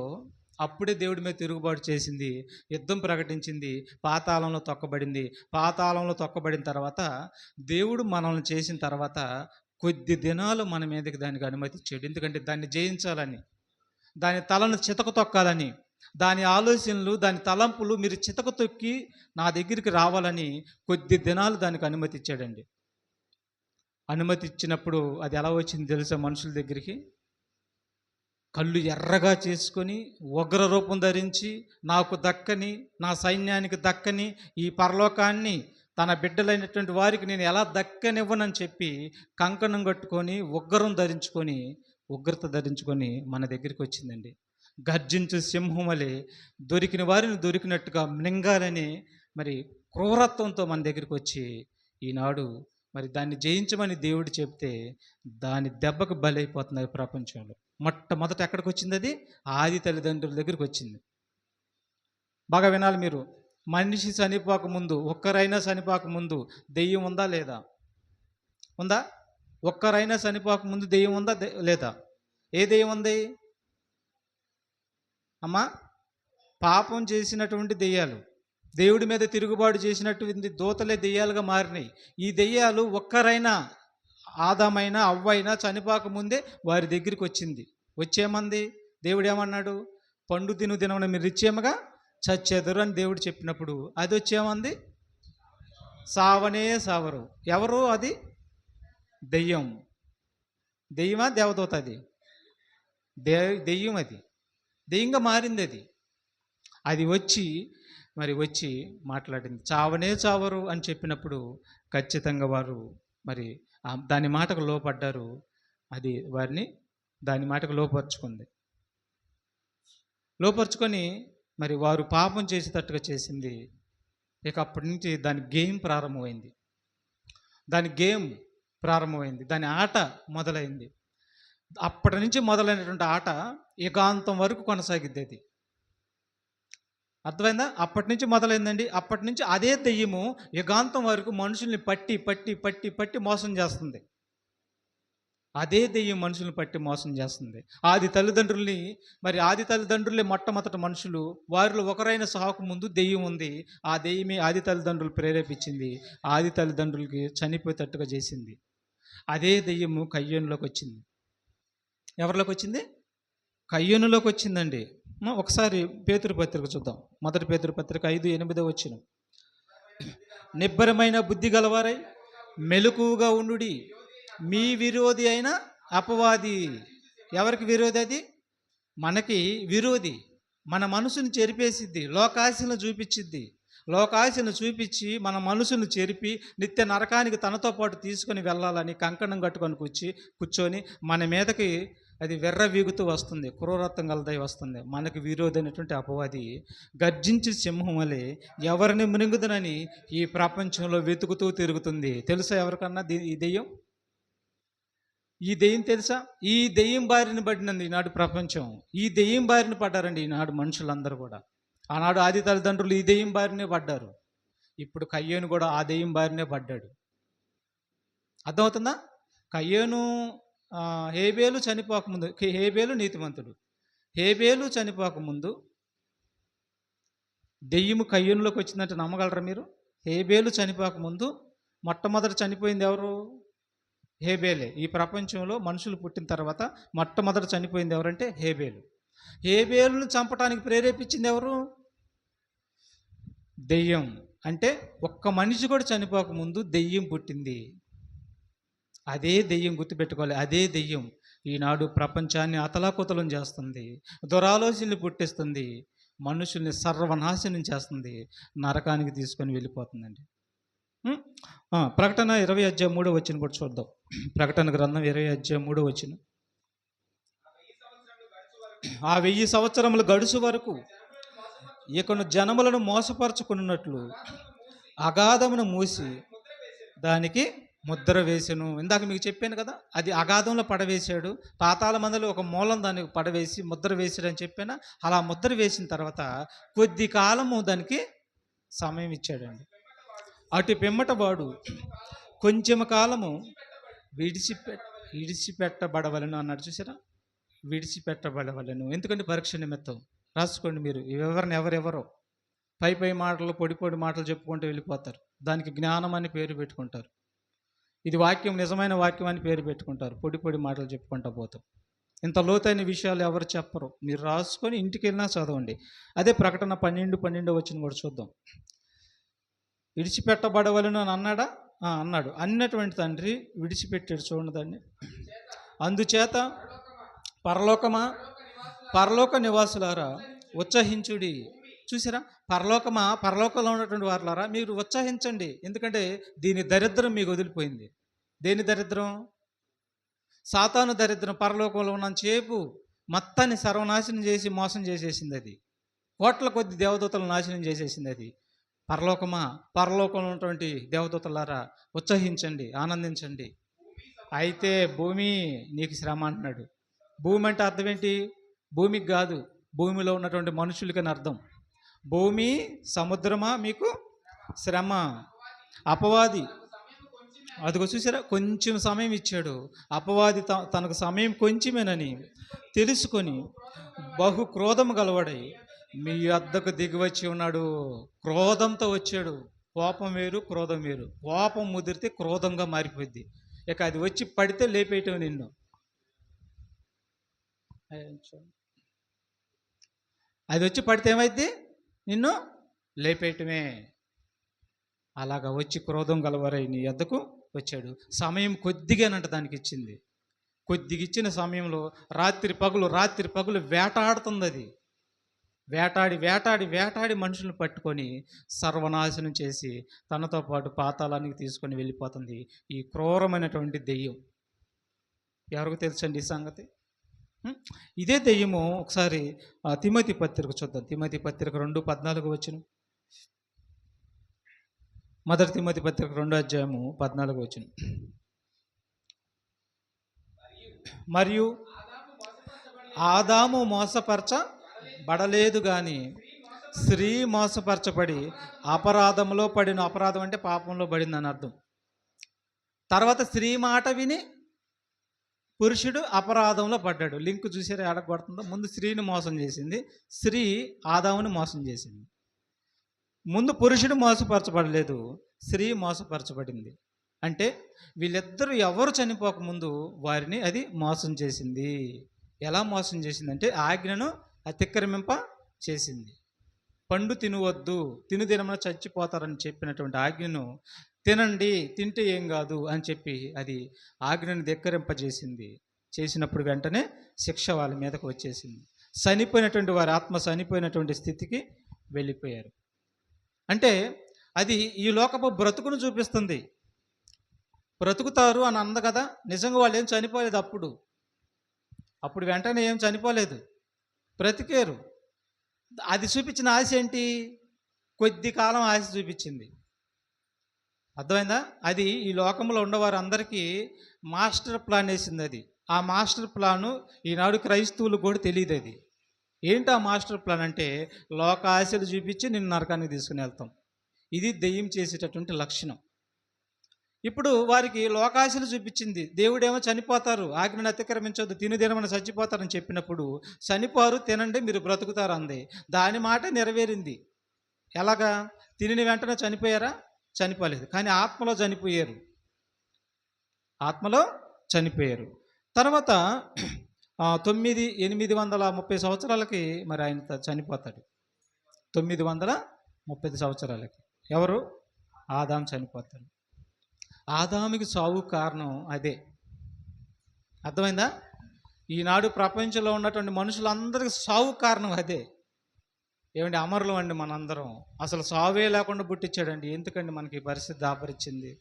అప్పుడే దేవుడి మీద తిరుగుబాటు చేసింది, యుద్ధం ప్రకటించింది, పాతాళంలో తొక్కబడింది. పాతాళంలో తొక్కబడిన తర్వాత దేవుడు మనల్ని చేసిన తర్వాత కొద్ది దినాలు మన మీదకి దానికి అనుమతి ఇచ్చాడు. ఎందుకంటే దాన్ని జయించాలని, దాని తలను చితక తొక్కాలని, దాని ఆలోచనలు, దాని తలంపులు మీరు చితక తొక్కి నా దగ్గరికి రావాలని కొద్ది దినాలు దానికి అనుమతి ఇచ్చాడండి. అనుమతి ఇచ్చినప్పుడు అది ఎలా వచ్చింది తెలుసా? మనుషుల దగ్గరికి కళ్ళు ఎర్రగా చేసుకొని ఉగ్ర రూపం ధరించి, నాకు దక్కని, నా సైన్యానికి దక్కని ఈ పరలోకాన్ని తన బిడ్డలైనటువంటి వారికి నేను ఎలా దక్కనివ్వనని చెప్పి కంకణం కట్టుకొని ఉగ్రత ధరించుకొని మన దగ్గరికి వచ్చిందండి. గర్జించు సింహమలే దొరికిన వారిని దొరికినట్టుగా మింగాలని మరి క్రూరత్వంతో మన దగ్గరికి వచ్చి ఈనాడు మరి దాన్ని జయించమని దేవుడు చెప్తే దాని దెబ్బకు బలైపోతున్నారు ప్రపంచంలో. మొట్టమొదట ఎక్కడికి వచ్చింది? అది ఆది తల్లిదండ్రుల దగ్గరికి వచ్చింది. బాగా వినాలి మీరు. మనిషి చనిపోక ముందు, ఒక్కరైనా చనిపోక ముందు దెయ్యం ఉందా లేదా? ఉందా? ఒక్కరైనా చనిపోక ముందు దెయ్యం ఉందా లేదా? ఏ దెయ్యం ఉంది అమ్మా? పాపం చేసినటువంటి దెయ్యాలు, దేవుడి మీద తిరుగుబాటు చేసినటువంటి దూతలే దెయ్యాలుగా మారినాయి. ఈ దెయ్యాలు ఒక్కరైనా, ఆదామైనా అవ్వైనా చనిపోక ముందే వారి దగ్గరికి వచ్చింది. వచ్చేమంది? దేవుడు ఏమన్నాడు? పండు దినమున మీరు ఇచ్చేమగా చచ్చెదరు అని దేవుడు చెప్పినప్పుడు అది వచ్చేమంది? సావనే సావరు. ఎవరు అది? దెయ్యం. దెయ్యమా దేవదూత? అది దెయ్యం. అది దెయ్యంగా మారింది. అది వచ్చి మాట్లాడింది. చావనే చావరు అని చెప్పినప్పుడు ఖచ్చితంగా వారు మరి దాని మాటకు లోపడ్డారు. అది వారిని దాని మాటకు లోపరుచుకొని మరి వారు పాపం చేసేటట్టుగా చేసింది. ఇక అప్పటి నుంచి దాని గేమ్ ప్రారంభమైంది. దాని ఆట మొదలైంది. అప్పటి నుంచి మొదలైనటువంటి ఆట యుగాంతం వరకు కొనసాగిద్ది. అది అర్థమైందా? అప్పటి నుంచి మొదలైందండి. అప్పటి నుంచి అదే దెయ్యము యుగాంతం వరకు మనుషుల్ని పట్టి మోసం చేస్తుంది. అదే దెయ్యం మనుషుల్ని పట్టి మోసం చేస్తుంది. ఆది తల్లిదండ్రులే మొట్టమొదట మనుషులు. వారిలో ఒకరైన సాకు ముందు దెయ్యం ఉంది. ఆ దెయ్యమే ఆది తల్లిదండ్రులు ప్రేరేపించింది, ఆది తల్లిదండ్రులకి చనిపోయేటట్టుగా చేసింది. అదే దెయ్యము కయ్యోనులోకి వచ్చింది. ఎవరిలోకి వచ్చింది? కయ్యోనులోకి వచ్చిందండి. ఒకసారి పేతురు పత్రిక చూద్దాం. మొదటి పేతురు పత్రిక 5:8 నిబ్బరమైన బుద్ధి గలవారై మెలకువగా ఉండుడి, మీ విరోధి అయిన అపవాది. ఎవరికి విరోధి? అది మనకి విరోధి. మన మనసుని చెరిపేసిద్ది, లోకాశలను చూపించిద్ది, లోకాశను చూపించి మన మనసును చెరిపి నిత్య నరకానికి తనతో పాటు తీసుకొని వెళ్ళాలని కంకణం కట్టుకొని కూర్చొని మన మీదకి అది వెర్ర వీగుతూ వస్తుంది, క్రూరత్వం గలదై వస్తుంది. మనకు విరోధైనటువంటి అపవాది గర్జించి సింహం వలె ఎవరిని మృంగుదనని ఈ ప్రపంచంలో వెతుకుతూ తిరుగుతుంది. తెలుసా ఎవరికన్నా ఈ దెయ్యం తెలుసా? ఈ దెయ్యం బారిన పడినంది ఈనాడు ప్రపంచం. ఈ దెయ్యం బారిన పడ్డారండి ఈనాడు మనుషులందరూ కూడా. ఆనాడు ఆది తల్లిదండ్రులు ఈ దెయ్యం బారినే పడ్డారు. ఇప్పుడు కయ్యోను కూడా ఆ దెయ్యం బారినే పడ్డాడు. అర్థమవుతుందా? కయ్యోను హేబేలు చనిపోకముందు, హేబేలు నీతిమంతుడు. హేబేలు చనిపోకముందు దెయ్యము కయ్యోనులోకి వచ్చిందంటే నమ్మగలరా మీరు? హేబేలు చనిపోకముందు మొట్టమొదట చనిపోయింది ఎవరు? హేబేలే. ఈ ప్రపంచంలో మనుషులు పుట్టిన తర్వాత మొట్టమొదట చనిపోయింది ఎవరంటే హేబేలు. హేబేలును చంపడానికి ప్రేరేపించింది ఎవరు? దెయ్యం. అంటే ఒక్క మనిషి కూడా చనిపోకముందు దెయ్యం పుట్టింది. అదే దెయ్యం, గుర్తుపెట్టుకోవాలి. అదే దెయ్యం ఈనాడు ప్రపంచాన్ని అతలాకుతలం చేస్తుంది, దురాలోచనలు పుట్టిస్తుంది, మనుషుల్ని సర్వనాశనం చేస్తుంది, నరకానికి తీసుకొని వెళ్ళిపోతుందండి. ప్రకటన 20:3 కూడా చూద్దాం. ప్రకటన గ్రంథం 20:3. ఆ 1000 సంవత్సరములు గడుసు వరకు ఇకను జనములను మోసపరచుకున్నట్లు అగాధమును మూసి దానికి ముద్ర వేసెను. ఇందాక మీకు చెప్పాను కదా, అది అగాధంలో పడవేశాడు. పాతాళ మందలో ఒక మూలం దానికి పడవేసి ముద్ర వేసాడు అని చెప్పాను. అలా ముద్ర వేసిన తర్వాత కొద్ది కాలము దానికి సమయం ఇచ్చాడండి. అటు పిమ్మట వాడు కొంచెం కాలము విడిచిపెట్టబడవలను అన్నాడు. చూసారా? విడిచిపెట్టబడవలను. ఎందుకంటే పరీక్ష నిమిత్తం. రాసుకోండి మీరు. ఎవరెవరో పై మాటలు, పొడి మాటలు చెప్పుకుంటూ వెళ్ళిపోతారు. దానికి జ్ఞానం అని పేరు పెట్టుకుంటారు. ఇది వాక్యం, నిజమైన వాక్యం అని పేరు పెట్టుకుంటారు. పొడి మాటలు చెప్పుకుంటూ పోతాం. ఇంత లోతైన విషయాలు ఎవరు చెప్పరు. మీరు రాసుకొని ఇంటికి వెళ్ళినా చదవండి. అదే ప్రకటన 12:12 కూడా చూద్దాం. విడిచిపెట్టబడవలను అని అన్నాడా? అన్నాడు. అన్నటువంటి తండ్రి విడిచిపెట్టాడు. చూడండి దాన్ని. అందుచేత పరలోక నివాసులారా ఉత్సహించుడి. చూసారా? పరలోకంలో ఉన్నటువంటి వారులారా మీరు ఉత్సహించండి. ఎందుకంటే దీని దరిద్రం మీకు వదిలిపోయింది. దేని దరిద్రం? సాతాను దరిద్రం. పరలోకంలో ఉన్నంతసేపు మొత్తాన్ని సర్వనాశనం చేసి మోసం చేసేసింది. అది కోట్ల కొద్ది దేవదూతలను నాశనం చేసేసింది. అది పరలోకంలో ఉన్నటువంటి దేవదూతలారా ఉత్సహించండి, ఆనందించండి. అయితే భూమి నీకు శ్రమ అంటున్నాడు. భూమి అంటే అర్థం ఏంటి? భూమికి కాదు, భూమిలో ఉన్నటువంటి మనుషులకని అర్థం. భూమి, సముద్రమా మీకు శ్రమ. అపవాది అదిగో చూసారా, కొంచెం సమయం ఇచ్చాడు. అపవాది తనకు సమయం కొంచెమేనని తెలుసుకొని బహు క్రోధం గలవాడై మీ వద్దకు దిగివచ్చి ఉన్నాడు. క్రోధంతో వచ్చాడు. కోపం వేరు, క్రోధం వేరు. కోపం ముదిరితే క్రోధంగా మారిపోద్ది. ఇక అది వచ్చి పడితే లేపేయటం నిన్ను. అది వచ్చి పడితే ఏమైద్ది? నిన్ను లేపేయటమే. అలాగా వచ్చి క్రోధం గలవారై నీ వద్దకు వచ్చాడు. సమయం కొద్దిగానంట దానికి ఇచ్చింది. కొద్దిగా ఇచ్చిన సమయంలో రాత్రి పగులు వేటాడుతుంది. అది వేటాడి మనుషులను పట్టుకొని సర్వనాశనం చేసి తనతో పాటు పాతాళానికి తీసుకొని వెళ్ళిపోతుంది ఈ క్రూరమైనటువంటి దెయ్యం. ఎవరికి తెలుసండి ఈ సంగతి? ఇదే దెయ్యము ఒకసారి తిమోతి పత్రిక చూద్దాం. తిమోతి పత్రిక 2:14. మొదటి తిమోతి పత్రిక 2:14. మరియు ఆదాము మోసపరచబడలేదు కానీ స్త్రీ మోసపరచబడి అపరాధంలో పడిన. అపరాధం అంటే పాపంలో పడిందని అర్థం. తర్వాత స్త్రీ మాట విని పురుషుడు అపరాధంలో పడ్డాడు. లింక్ చూసారా ఆడకొడుతుందో? ముందు స్త్రీని మోసం చేసింది, స్త్రీ ఆదాముని మోసం చేసింది. ముందు పురుషుడు మోసపరచబడలేదు, స్త్రీ మోసపరచబడింది. అంటే వీళ్ళిద్దరూ ఎవరు చనిపోకముందు వారిని అది మోసం చేసింది. ఎలా మోసం చేసిందంటే ఆజ్ఞను అతిక్రమింప చేసింది. పండు తినవద్దు, తినుదినమున చచ్చిపోతారని చెప్పినటువంటి ఆజ్ఞను తినండి, తింటే ఏం కాదు అని చెప్పి అది ఆజ్ఞను ధిక్కరింపజేసింది. చేసినప్పుడు వెంటనే శిక్ష వాళ్ళ మీదకు వచ్చేసింది. చనిపోయినటువంటి వారి ఆత్మ చనిపోయినటువంటి స్థితికి వెళ్ళిపోయారు. అంటే అది ఈ లోకపు బ్రతుకును చూపిస్తుంది. బ్రతుకుతారు అని అంది కదా, నిజంగా వాళ్ళు ఏం చనిపోలేదు అప్పుడు. అప్పుడు వెంటనే ఏం చనిపోలేదు, బ్రతికారు. అది చూపించిన ఆశ ఏంటి? కొద్ది కాలం ఆశ చూపించింది. అర్థమైందా? అది ఈ లోకంలో ఉన్నవారు అందరికీ మాస్టర్ ప్లాన్ వేసింది అది. ఆ మాస్టర్ ప్లాను ఈనాడు క్రైస్తవులు కూడా తెలియదు అది. ఏంటి ఆ మాస్టర్ ప్లాన్ అంటే, లోక ఆశలు చూపించి నిన్ను నరకానికి తీసుకుని వెళ్తాం. ఇది దెయ్యం చేసేటటువంటి లక్షణం. ఇప్పుడు వారికి లోకాశలు చూపించింది. దేవుడేమో చనిపోతారు, ఆజ్ఞను అతిక్రమించొద్దు, తినుదినమని చచ్చిపోతారని చెప్పినప్పుడు, చనిపోరు తినండి మీరు బ్రతుకుతారు అంది. దాని మాట నెరవేరింది. ఎలాగా? తిని వెంటనే చనిపోయారా? చనిపోలేదు, కానీ ఆత్మలో చనిపోయారు. ఆత్మలో చనిపోయారు. తర్వాత 830 సంవత్సరాలకి మరి ఆయన చనిపోతాడు. 930 సంవత్సరాలకి ఎవరు? ఆదాం చనిపోతాడు. ఆదాముకి సావు కారణం అదే. అర్థమైందా? ఈనాడు ప్రపంచంలో ఉన్నటువంటి మనుషులందరికీ సావు కారణం అదే. ఏమండి, అమరులు అండి మనందరం. అసలు సావే లేకుండా పుట్టించాడండి. ఎందుకండి మనకి పరిస్థితి దాపరిచింది?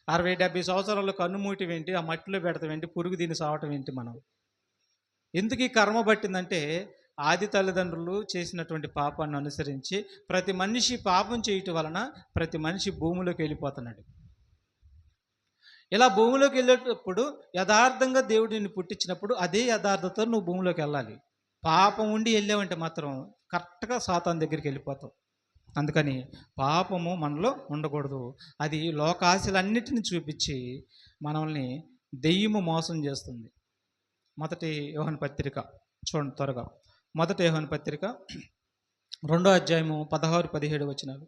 60-70 సంవత్సరాలు కన్నుమూయటం ఏంటి, ఆ మట్టిలో పెడతాం ఏంటి, పురుగు దీన్ని సావటం ఏంటి? మనం ఎందుకు ఈ కర్మ పట్టిందంటే, ఆది తల్లిదండ్రులు చేసినటువంటి పాపాన్ని అనుసరించి ప్రతి మనిషి పాపం చేయటం వలన ప్రతి మనిషి భూమిలోకి వెళ్ళిపోతున్నాడు. ఇలా భూమిలోకి వెళ్ళేటప్పుడు యథార్థంగా దేవుడు నిన్ను పుట్టించినప్పుడు అదే యథార్థతో నువ్వు భూమిలోకి వెళ్ళాలి. పాపం ఉండి వెళ్ళావంటే మాత్రం కరెక్ట్గా సాతాను దగ్గరికి వెళ్ళిపోతావు. అందుకని పాపము మనలో ఉండకూడదు. అది లోకాశలన్నిటిని చూపించి మనల్ని దెయ్యము మోసం చేస్తుంది. మొదటి యోహాను పత్రిక చూడండి త్వరగా. మొదటి యోహాను పత్రిక 2వ అధ్యాయము 16-17 వచనాలు.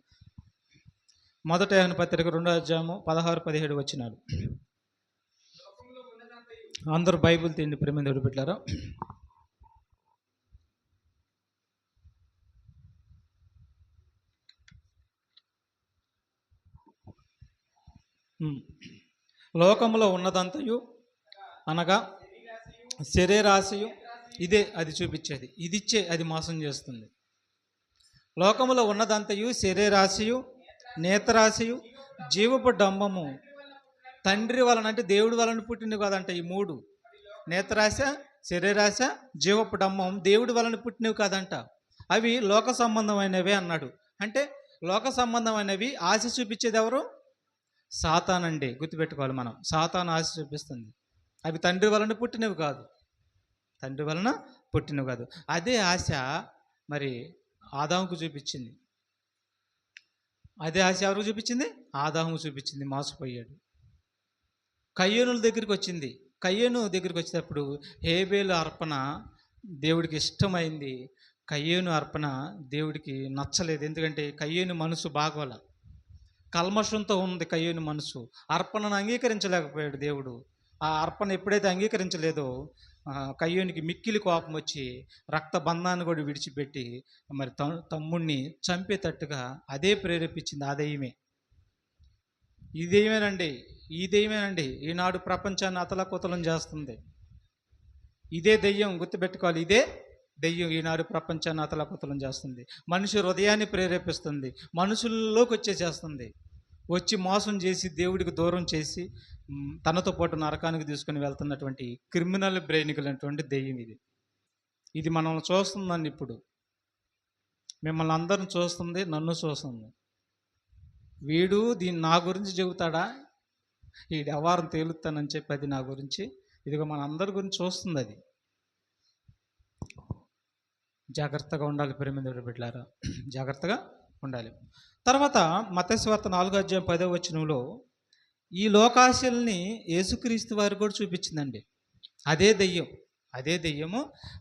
మొదటి యోహాను పత్రిక 2వ అధ్యాయము 16-17 వచనాలు. అందరూ బైబిల్ తీయండి ప్రేమ దేవుడు పెట్టారా. లోకంలో ఉన్నదంతయు అనగా శరీరాశయు ఇదే అది చూపించేది. ఇదిచ్చే అది మోసం చేస్తుంది. లోకములో ఉన్నదంతయు శరీరాశయు, నేత్రాశయు, జీవపు డంబము. తండ్రి వలన అంటే దేవుడి వలన పుట్టినవి కాదంట ఈ మూడు. నేత్రాశ, శరీరాశ, జీవపు డంబం దేవుడి వలన పుట్టినవి కాదంట. అవి లోక సంబంధమైనవే అన్నాడు. అంటే లోక సంబంధమైనవి ఆశ చూపించేది ఎవరు? సాతానండి. గుర్తుపెట్టుకోవాలి మనం. సాతాను ఆశ చూపిస్తుంది. అవి తండ్రి వలన పుట్టినవి కాదు. తండ్రి వలన పుట్టినవి కాదు. అదే ఆశ మరి ఆదాముకు చూపించింది. అదే ఆశ ఎవరికి చూపించింది? ఆదాముకు చూపించింది. మోసపోయాడు. కయ్యేనుల దగ్గరికి వచ్చింది. కయ్యేను దగ్గరికి వచ్చేటప్పుడు హేబేలు అర్పణ దేవుడికి ఇష్టమైంది. కయ్యేను అర్పణ దేవుడికి నచ్చలేదు. ఎందుకంటే కయ్యేను మనసు బాగోల, కల్మషంతో ఉంది కయ్యేను మనసు. అర్పణను అంగీకరించలేకపోయాడు దేవుడు. ఆ అర్పణ ఎప్పుడైతే అంగీకరించలేదో కయ్యోనికి మిక్కిలి కోపం వచ్చి రక్త బంధాన్ని కూడా విడిచిపెట్టి మరి తమ్ముడిని చంపేటట్టుగా అదే ప్రేరేపించింది. ఆ దెయ్యమే. ఈ దెయ్యమేనండి ఈనాడు ప్రపంచాన్ని అతలకుతలం చేస్తుంది. ఇదే దెయ్యం, గుర్తుపెట్టుకోవాలి. ఇదే దెయ్యం ఈనాడు ప్రపంచాన్ని అతలకుతలం చేస్తుంది. మనిషి హృదయాన్ని ప్రేరేపిస్తుంది, మనుషుల్లోకి వచ్చేసేస్తుంది. వచ్చి మోసం చేసి దేవుడికి దూరం చేసి తనతో పాటు నరకానికి తీసుకుని వెళ్తున్నటువంటి క్రిమినల్ బ్రెయిన్ కలిగినటువంటి దెయ్యం ఇది. ఇది మనల్ని చూస్తుందండి. ఇప్పుడు మిమ్మల్ని అందరిని చూస్తుంది, నన్ను చూస్తుంది. వీడు దీన్ని నా గురించి చెబుతాడా, ఈ వ్యవహారం తేలుతానని చెప్పి అది నా గురించి, ఇదిగో మన అందరి గురించి చూస్తుంది. అది జాగ్రత్తగా ఉండాలి ప్రేమిందుడు బిడ్డలారా, జాగ్రత్తగా ఉండాలి. తర్వాత మత్తయి సువార్త 4వ అధ్యాయం 10వ వచనంలో ఈ లోకాశల్ని యేసుక్రీస్తు వారు కూడా చూపించిందండి. అదే దెయ్యము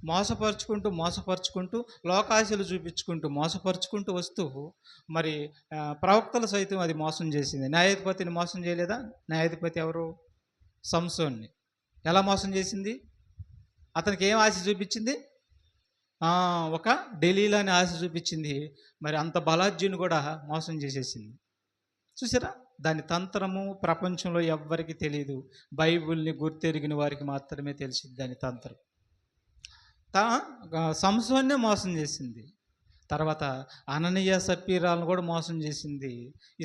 మోసపరుచుకుంటూ లోకాశలు చూపించుకుంటూ మోసపరుచుకుంటూ వస్తూ మరి ప్రవక్తలు సైతం అది మోసం చేసింది. న్యాయాధిపతిని మోసం చేయలేదా? న్యాయాధిపతి ఎవరు? సంసోన్ని. ఎలా మోసం చేసింది? అతనికి ఏం ఆశ చూపించింది? ఒక ఢిల్లీలోని ఆశ చూపించింది. మరి అంత బలాజ్యుని కూడా మోసం చేసేసింది. చూసారా? దాని తంత్రము ప్రపంచంలో ఎవ్వరికి తెలియదు. బైబిల్ని గుర్తెరిగిన వారికి మాత్రమే తెలిసింది దాని తంత్రం. సంసోన్నే మోసం చేసింది. తర్వాత అననీయ సప్పీరాలను కూడా మోసం చేసింది.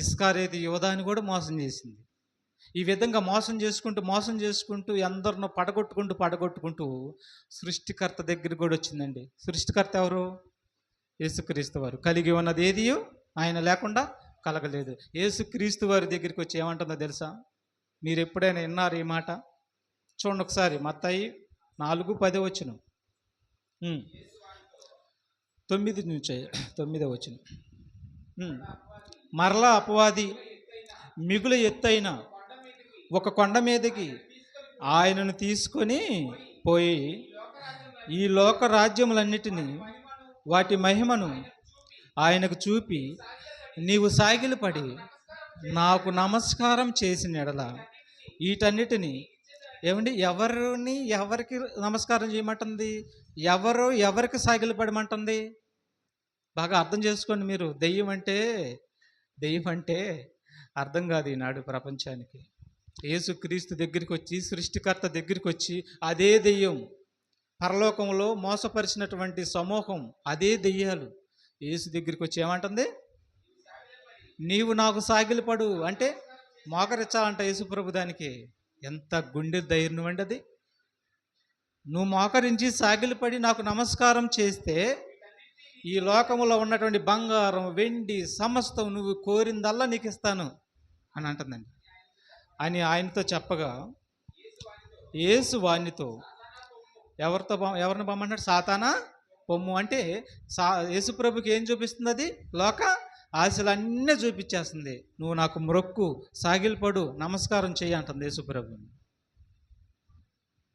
ఇస్కారేతు యోధాని కూడా మోసం చేసింది. ఈ విధంగా మోసం చేసుకుంటూ ఎందరినో పడగొట్టుకుంటూ సృష్టికర్త దగ్గరికి కూడా వచ్చిందండి. సృష్టికర్త ఎవరు? యేసుక్రీస్తు వారు. కలిగి ఉన్నది ఏదియో ఆయన లేకుండా కలగలేదు. యేసుక్రీస్తు వారి దగ్గరికి వచ్చి ఏమంటుందో తెలుసా? మీరు ఎప్పుడైనా విన్నారు ఈ మాట? చూడండి ఒకసారి, మత్తయి 4:10 వచనం, 9 నుంచి 9 వచనం. మరలా అపవాది మిగులు ఎత్తైన ఒక కొండ మీదకి ఆయనను తీసుకొని పోయి ఈ లోక రాజ్యములన్నిటినీ వాటి మహిమను ఆయనకు చూపి, నీవు సాగిలపడి నాకు నమస్కారం చేసిన ఎడల వీటన్నిటిని ఏమండి ఎవరికి నమస్కారం చేయమంటుంది? ఎవరికి సాగిలపడమంటుంది? బాగా అర్థం చేసుకోండి మీరు. దెయ్యం అంటే అర్థం కాదు ఈనాడు ప్రపంచానికి. యేసుక్రీస్తు దగ్గరికి వచ్చి, సృష్టికర్త దగ్గరికి వచ్చి, అదే దెయ్యం, పరలోకంలో మోసపరిచినటువంటి సమూహం, అదే దెయ్యాలు యేసు దగ్గరికి వచ్చి ఏమంటుంది? నీవు నాకు సాగిలపడు అంటే మోకరించాలంట యేసుప్రభు. దానికి ఎంత గుండె ధైర్యం అండి అది. నువ్వు మోకరించి సాగిలపడి నాకు నమస్కారం చేస్తే ఈ లోకములో ఉన్నటువంటి బంగారం, వెండి సమస్తం నువ్వు కోరిందల్లా నీకు ఇస్తాను అని అంటుందండి. అని ఆయనతో చెప్పగా యేసు వానితో ఎవరిని పొమ్మన్నాడు? సాతానా పొమ్ము అంటే యేసుప్రభుకి ఏం చూపిస్తుంది? అది లోక ఆశలన్నీ చూపించేస్తుంది. నువ్వు నాకు మ్రొక్కు, సాగిలపడు, నమస్కారం చెయ్యి అంటుంది యేసుప్రభుని.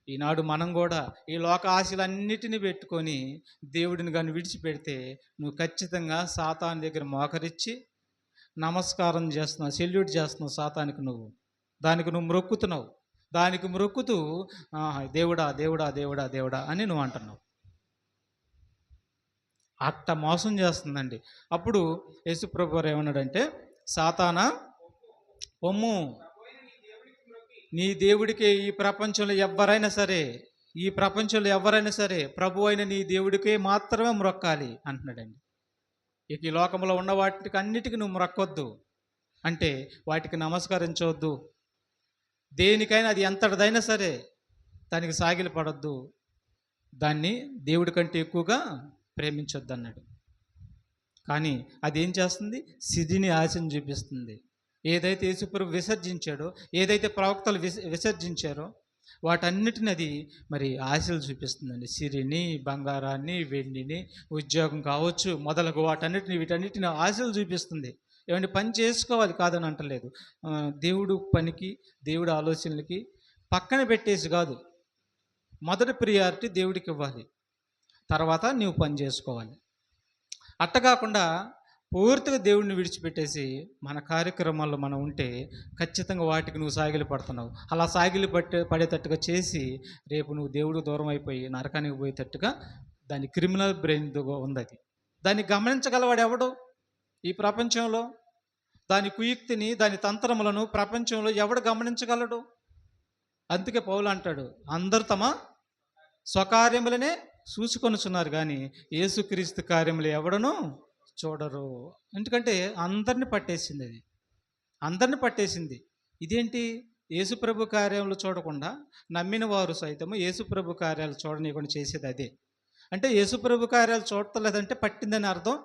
ఈనాడు మనం కూడా ఈ లోక ఆశలన్నిటిని పెట్టుకొని దేవుడిని కానీ విడిచిపెడితే నువ్వు ఖచ్చితంగా సాతాను దగ్గర మోకరించి నమస్కారం చేస్తున్నావు, సెల్యూట్ చేస్తున్నావు సాతానికి. దానికి నువ్వు మ్రొక్కుతున్నావు. దానికి మ్రొక్కుతూ దేవుడా దేవుడా దేవుడా దేవుడా అని నువ్వు అంటున్నావు. అట్ట మోసం చేస్తుందండి. అప్పుడు యేసుప్రభు వారు ఏమన్నాడంటే, సాతానా పొమ్ము, నీ దేవుడికే ఈ ప్రపంచంలో ఎవరైనా సరే ప్రభు అయిన నీ దేవుడికే మాత్రమే మ్రొక్కాలి అంటున్నాడండి. ఇక ఈ లోకంలో ఉన్న వాటికి అన్నిటికీ నువ్వు మ్రొక్కొద్దు అంటే వాటికి నమస్కరించవద్దు. దేనికైనా అది ఎంతటిదైనా సరే దానికి సాగిలపడొద్దు. దాన్ని దేవుడి కంటే ఎక్కువగా ప్రేమించొద్దు అన్నాడు. కానీ అదేం చేస్తుంది? సిరిని ఆశను చూపిస్తుంది. ఏదైతే యేసుప్రభు విసర్జించాడో, ఏదైతే ప్రవక్తలు విసర్జించారో వాటన్నిటిని అది మరి ఆశలు చూపిస్తుందండి. సిరిని, బంగారాన్ని, వెండిని, ఉద్యోగం కావచ్చు మొదలగు వీటన్నిటిని ఆశలు చూపిస్తుంది. ఏమంటే పని చేసుకోవాలి కాదని అంటలేదు. దేవుడు పనికి, దేవుడు ఆలోచనలకి పక్కన పెట్టేసి కాదు, మొదటి ప్రియారిటీ దేవుడికి ఇవ్వాలి, తర్వాత నువ్వు పని చేసుకోవాలి. అట్ట కాకుండా పూర్తిగా దేవుడిని విడిచిపెట్టేసి మన కార్యక్రమాల్లో మనం ఉంటే ఖచ్చితంగా వాటికి నువ్వు సాగిలి పడుతున్నావు. అలా సాగిలి పడేటట్టుగా చేసి రేపు నువ్వు దేవుడు దూరం అయిపోయి నరకానికి పోయేటట్టుగా దాని క్రిమినల్ బ్రెయిన్ ఉంది. అది దాన్ని గమనించగలవాడు ఎవడు ఈ ప్రపంచంలో? దాని కుయుక్తిని, దాని తంత్రములను ప్రపంచంలో ఎవడు గమనించగలడు? అందుకే పౌలు అంటాడు, అందరూ తమ స్వకార్యములనే చూసుకొనుచున్నారు కానీ యేసుక్రీస్తు కార్యములు ఎవడనూ చూడరు. ఎందుకంటే అందరిని పట్టేసింది. ఇదేంటి? యేసుప్రభు కార్యాలు చూడకుండా నమ్మిన వారు సైతము యేసుప్రభు కార్యాలు చూడనీయకుండా చేసేది అదే. అంటే యేసుప్రభు కార్యాలు చూడలేదంటే పట్టిందని అర్థం.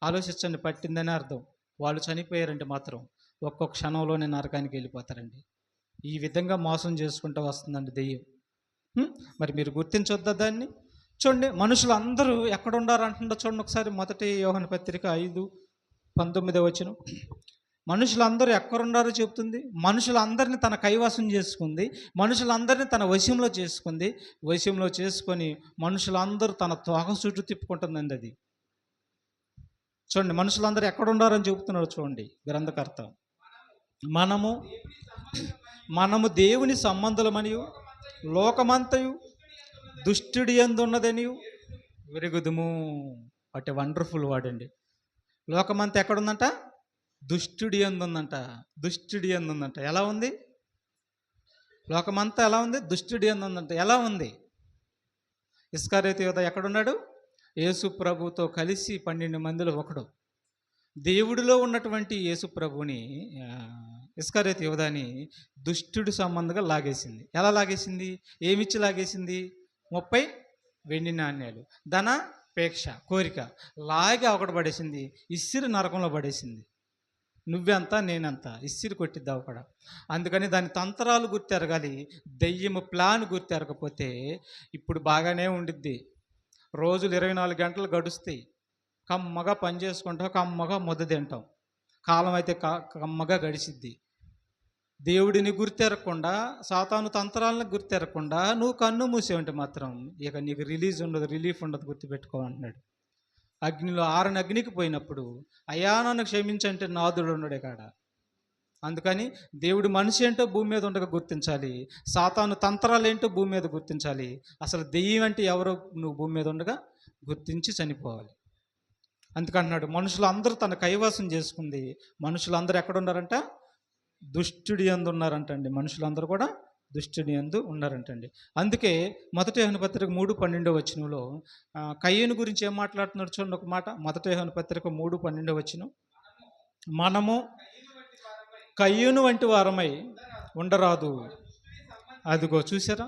ఆలోచించండి, పట్టిందని అర్థం. వాళ్ళు చనిపోయారంటే మాత్రం ఒక్కొక్క క్షణంలోనే నరకానికి వెళ్ళిపోతారండి. ఈ విధంగా మోసం చేసుకుంటూ వస్తుందండి దెయ్యం. మరి మీరు గుర్తించొద్దా దాన్ని? చూడండి, మనుషులు అందరూ ఎక్కడుండారు అంటుండో చూడండి ఒకసారి. మొదటి యోహాను పత్రిక 5:19 వచనం. మనుషులందరూ ఎక్కడుండారో చెప్తుంది. మనుషులందరినీ తన కైవసం చేసుకుంది, మనుషులందరినీ తన వశంలో చేసుకొని మనుషులందరూ తన తోక చుట్టూ తిప్పుకుంటుందండి. అది చూడండి, మనుషులందరూ ఎక్కడుండారని చెబుతున్నారు చూడండి గ్రంథకర్త. మనము దేవుని సంబంధులమనియు లోకమంతయు దుష్టుడి యందు ఉన్నదని విరుగుదుము. వాట్ ఏ వండర్ఫుల్ వర్డ్ అండి. లోకమంతా ఎక్కడుందంట? దుష్టుడి యందు ఉందంట. ఎలా ఉంది? లోకమంతా ఎలా ఉంది? దుష్టుడి యందు ఉందంట. ఎలా ఉంది? ఇస్కరియోతు యూదా ఎక్కడున్నాడు? యేసు ప్రభుతో కలిసి 12 మందిలో ఒకడు. దేవుడిలో ఉన్నటువంటి యేసు ప్రభుని ఇస్కరియోతు యూదాని దుష్టుడి సంబంధంగా లాగేసింది. ఎలా లాగేసింది? ఏమిచ్చి లాగేసింది? 30 వెండి నాణ్యాలు, ధనాపేక్ష, కోరిక లాగి ఒకటి పడేసింది. ఇస్సిరి నరకంలో పడేసింది. నువ్వెంత నేనంత ఇస్సిరి కొట్టిద్దావు కూడా. అందుకని దాని తంత్రాలు గుర్తెరగాలి. దెయ్యము ప్లాన్ గుర్తెరగకపోతే ఇప్పుడు బాగానే ఉండిద్ది. రోజులు 24 గంటలు గడుస్తాయి. కమ్మగా పని చేసుకుంటాం, కమ్మగా ముద్ద తింటాం. కాలం అయితే కమ్మగా గడిచిద్ది. దేవుడిని గుర్తెరగకుండా, సాతాను తంత్రాలను గుర్తెరగకుండా నువ్వు కన్ను మూసేవంటే మాత్రం ఇక నీకు రిలీఫ్ ఉండదు. గుర్తుపెట్టుకో అంటున్నాడు. అగ్నిలో ఆరని అగ్నికి పోయినప్పుడు అయ్యా నన్ను క్షమించంటే నాదుడు ఉన్నాడే కాడ. అందుకని దేవుడి మనిషి ఏంటో భూమి మీద ఉండగా గుర్తించాలి. సాతాను తంత్రాలు ఏంటో భూమి మీద గుర్తించాలి. అసలు దెయ్యం అంటే ఎవరో నువ్వు భూమి మీద ఉండగా గుర్తించి చనిపోవాలి. అందుకంటున్నాడు మనుషులు అందరూ తన కైవాసం చేసుకుంది. మనుషులందరూ ఎక్కడున్నారంట? దుష్టుడి యందు ఉన్నారంటండి. మనుషులందరూ కూడా దుష్టుడి యందు ఉన్నారంటండి. అందుకే 1 యోహాను పత్రిక 3:12 కయ్యూను గురించి ఏం మాట్లాడుతున్నాడు చూడండి ఒక మాట. 1 యోహాను పత్రిక 3:12 మనము కయ్యూను వంటి వారమై ఉండరాదు. అదిగో చూసారా?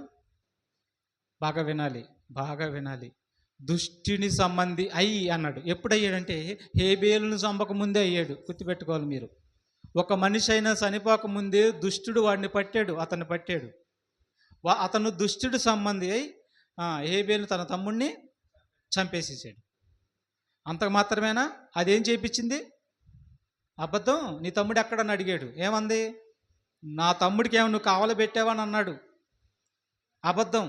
బాగా వినాలి, బాగా వినాలి. దుష్టిని సంబంధి అయ్యి అన్నాడు. ఎప్పుడయ్యాడంటే హేబేలును చంపక ముందే అయ్యాడు. గుర్తుపెట్టుకోవాలి మీరు. ఒక మనిషి అయినా చనిపోక ముందే దుష్టుడు వాడిని పట్టాడు, అతన్ని పట్టాడు. అతను దుష్టుడు సంబంధి అయి హేబేలు తన తమ్ముడిని చంపేసేసాడు. అంతకు మాత్రమేనా? అదేం చేయించింది? అబద్ధం. నీ తమ్ముడు ఎక్కడని అడిగాడు. ఏమంది? నా తమ్ముడికి ఏమో నువ్వు కావలి పెట్టావని అన్నాడు. అబద్ధం,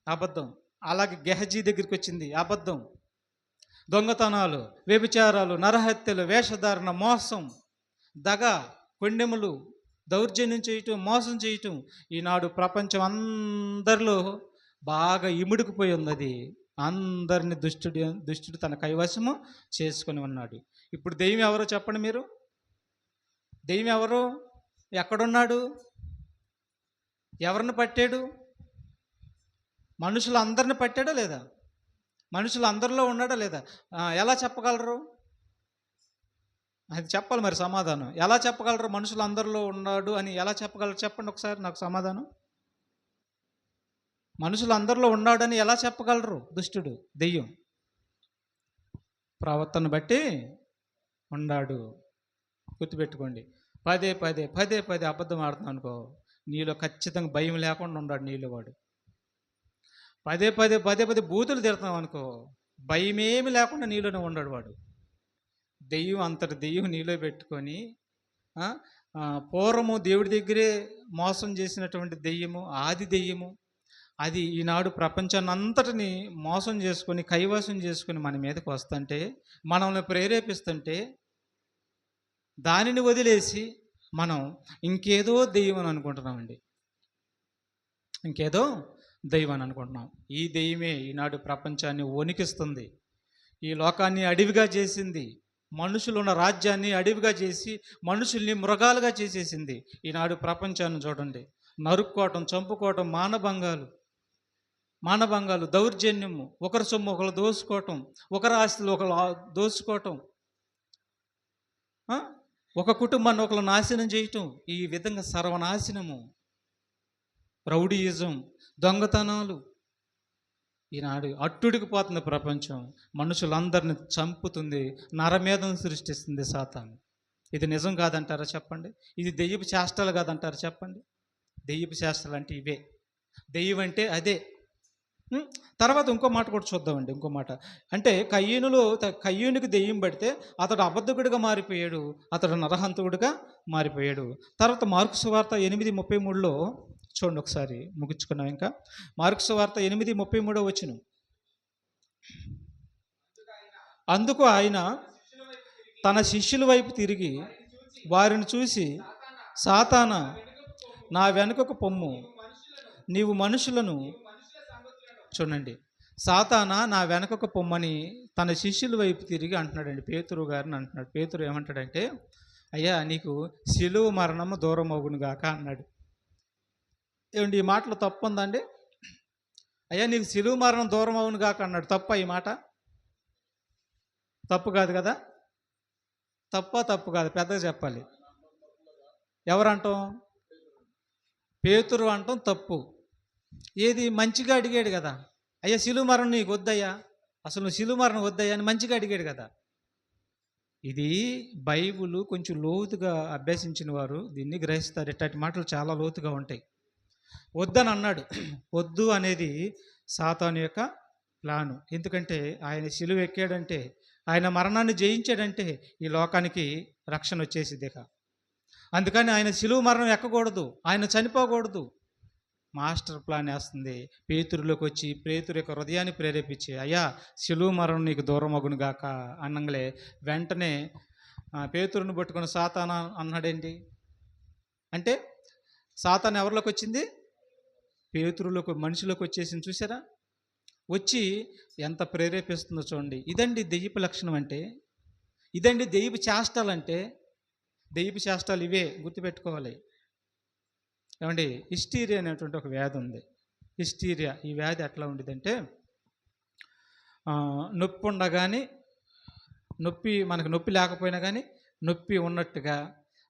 అబద్ధం. అలాగే గెహజీ దగ్గరికి వచ్చింది. అబద్ధం. దొంగతనాలు, వ్యభిచారాలు, నరహత్యలు, వేషధారణ, మోసం, దగ, కొండెములు, దౌర్జన్యం చేయటం, మోసం చేయటం ఈనాడు ప్రపంచం అందరిలో బాగా ఇముడుకుపోయి ఉంది. అది అందరిని దుష్టుడు తన కైవశము చేసుకొని ఉన్నాడు. ఇప్పుడు దెయ్యం ఎవరో చెప్పండి మీరు? దెయ్యం ఎవరు? ఎక్కడున్నాడు? ఎవరిని పట్టాడు? మనుషులందరిని పట్టాడా లేదా? మనుషులందరిలో ఉన్నాడా లేదా? ఎలా చెప్పగలరు? అది చెప్పాలి మరి సమాధానం. ఎలా చెప్పగలరు మనుషులందరిలో ఉన్నాడు అని? ఎలా చెప్పగలరు చెప్పండి ఒకసారి నాకు సమాధానం. మనుషులందరిలో ఉన్నాడని ఎలా చెప్పగలరు? దుష్టుడు, దెయ్యం ప్రవర్తన బట్టి ఉన్నాడు. గుర్తుపెట్టుకోండి. పదే పదే పదే పదే అబద్ధం ఆడుతున్నావు అనుకో, నీలో ఖచ్చితంగా భయం లేకుండా ఉన్నాడు. నీలో వాడు పదే పదే పదే పదే బూతులు తిడుతున్నావు అనుకో, భయమేమి లేకుండా నీలోనే ఉన్నాడు వాడు. దెయ్యం అంతటి దెయ్యం నీలో పెట్టుకొని పూర్వము దేవుడి దగ్గరే మోసం చేసినటువంటి దెయ్యము, ఆది దెయ్యము, అది ఈనాడు ప్రపంచాన్ని అంతటిని మోసం చేసుకొని కైవసం చేసుకొని మన మీదకి వస్తుంటే, మనల్ని ప్రేరేపిస్తుంటే, దానిని వదిలేసి మనం ఇంకేదో దెయ్యం అని అనుకుంటున్నామండి. ఇంకేదో దెయ్యం అని అనుకుంటున్నాం. ఈ దెయ్యమే ఈనాడు ప్రపంచాన్ని వణికిస్తుంది. ఈ లోకాన్ని అడవిగా చేసింది. మనుషులున్న రాజ్యాన్ని అడవిగా చేసి మనుషుల్ని మృగాలుగా చేసేసింది. ఈనాడు ప్రపంచాన్ని చూడండి. నరుక్కోవటం, చంపుకోవటం, మానభంగాలు, దౌర్జన్యము, ఒకరి సొమ్ము ఒకరు దోసుకోవటం, ఒకరి ఆస్తులు ఒకరు దోసుకోవటం, ఒక కుటుంబాన్ని ఒకరు నాశనం చేయటం, ఈ విధంగా సర్వనాశనము, రౌడీయిజం, దొంగతనాలు. ఈనాడు అట్టుడికి పోతుంది ప్రపంచం. మనుషులందరిని చంపుతుంది, నరమేధం సృష్టిస్తుంది సాతాను. ఇది నిజం కాదంటారా చెప్పండి? ఇది దెయ్యపు చేష్టలు కాదంటారా చెప్పండి? దెయ్యపు చేష్టలు అంటే ఇవే. దెయ్యం అంటే అదే. తర్వాత ఇంకో మాట కూడా చూద్దామండి. ఇంకో మాట అంటే కయ్యూనికి దెయ్యం పడితే అతడు అబద్ధకుడిగా మారిపోయాడు, అతడు నరహంతకుడిగా మారిపోయాడు. తర్వాత మార్కు సువార్త 8:33 చూడండి ఒకసారి, ముగించుకున్నాం. ఇంకా మార్కు సువార్త 8:33 అందుకు ఆయన తన శిష్యుల వైపు తిరిగి వారిని చూసి, సాతానా, నా వెనుకకు పొమ్ము, నీవు మనుషులను చూడండి. సాతానా, నా వెనకకు పొమ్మని తన శిష్యుల వైపు తిరిగి అంటున్నాడండి. పేతురు గారిని అంటున్నాడు. పేతురు ఏమంటాడంటే, అయ్యా నీకు శిలువ మరణము దూరం అవును గాక అన్నాడు. ఏమండి ఈ మాటలో తప్పు ఉందండి? అయ్యా నీకు శిలువ మరణం దూరం అవును గాక అన్నాడు. తప్ప ఈ మాట? తప్పు కాదు కదా? తప్పు కాదు, పెద్దగా చెప్పాలి. ఎవరంటాం? పేతురు అంటాం తప్పు. ఏది మంచిగా అడిగాడు కదా, అయ్యా శిలువ మరణం నీకు వద్దయ్యా, అసలు నువ్వు శిలువ మరణం వద్దయ్యా అని మంచిగా అడిగాడు కదా. ఇది బైబిల్ కొంచెం లోతుగా అభ్యసించిన వారు దీన్ని గ్రహిస్తారు. ఇట్లాంటి మాటలు చాలా లోతుగా ఉంటాయి. వద్దని అన్నాడు. వద్దు అనేది సాతాను యొక్క ప్లాను. ఎందుకంటే ఆయన శిలువ ఎక్కాడంటే, ఆయన మరణాన్ని జయించాడంటే ఈ లోకానికి రక్షణ వచ్చేసిద్ది ఇక. అందుకని ఆయన శిలువ మరణం ఎక్కకూడదు, ఆయన చనిపోకూడదు. మాస్టర్ ప్లాన్ వేస్తుంది. పేతురులోకి వచ్చి పేతురు యొక్క హృదయాన్ని ప్రేరేపించి, అయ్యా శిలువ మరణం నీకు దూరం అగును గాక అన్నంగలే వెంటనే పేతురుని పట్టుకుని సాతాను అన్నాడేంటి అంటే, సాతాను ఎవరిలోకి వచ్చింది? పేతురులోకి, మనిషిలోకి వచ్చేసింది. చూసారా? వచ్చి ఎంత ప్రేరేపిస్తుందో చూడండి. ఇదండి దెయ్యపు లక్షణం అంటే, ఇదండి దెయ్యపు చేష్టాలు అంటే. దెయ్యపు చేష్టాలు ఇవే, గుర్తుపెట్టుకోవాలి. ఏమండి, హిస్టీరియా అనేటువంటి ఒక వ్యాధి ఉంది. హిస్టీరియా, ఈ వ్యాధి ఎట్లా ఉండేదంటే, నొప్పి ఉండగానే, మనకు నొప్పి లేకపోయినా కానీ నొప్పి ఉన్నట్టుగా,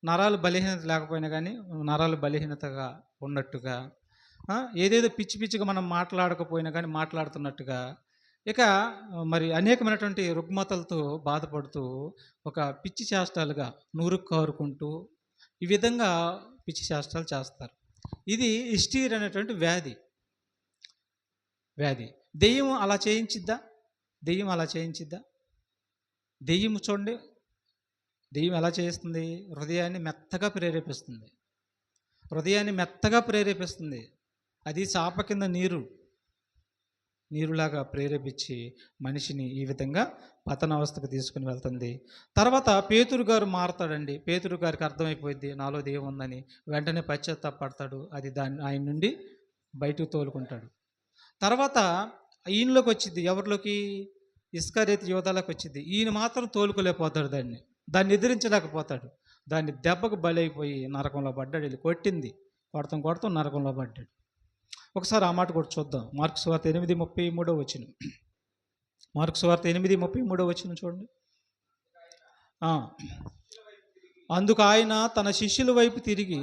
నరాలు బలహీనత లేకపోయినా కానీ నరాలు బలహీనతగా ఉన్నట్టుగా, ఏదేదో పిచ్చి పిచ్చిగా మనం మాట్లాడకపోయినా కానీ మాట్లాడుతున్నట్టుగా, ఇక మరి అనేకమైనటువంటి రుగ్మతలతో బాధపడుతూ ఒక పిచ్చి చేష్టాలుగా నూరు కారుకుంటూ ఈ విధంగా పిచ్చి చేష్టాలు చేస్తారు. ఇది హిస్టీరియా అనేటువంటి వ్యాధి. దెయ్యం అలా చేయించిద్దా? దెయ్యం చూడండి, దెయ్యం ఎలా చేస్తుంది? హృదయాన్ని మెత్తగా ప్రేరేపిస్తుంది. అది చాప కింద నీరులాగా ప్రేరేపించి మనిషిని ఈ విధంగా పతనావస్థకు తీసుకుని వెళ్తుంది. తర్వాత పేతురు గారు మారతాడండి. పేతురు గారికి అర్థమైపోయింది నాలో దెయ్యం ఉందని. వెంటనే పశ్చాత్తాపడతాడు. అది ఆయన నుండి బయటకు తోలుకుంటాడు. తర్వాత ఈయనలోకి వచ్చింది. ఎవరిలోకి? ఇస్కరియోతు యోధాలోకి వచ్చింది. ఈయన మాత్రం తోలుకోలేకపోతాడు. దాన్ని ఎదిరించలేకపోతాడు. దాన్ని దెబ్బకు బలైపోయి నరకంలో పడ్డాడు. వెళ్ళి కొడతాం నరకంలో పడ్డాడు. ఒకసారి ఆ మాట కూడా చూద్దాం. మార్కు సువార్త 8:33 వచనం. మార్కు సువార్త 8:33 వచనం చూడండి. అందుకు ఆయన తన శిష్యుల వైపు తిరిగి,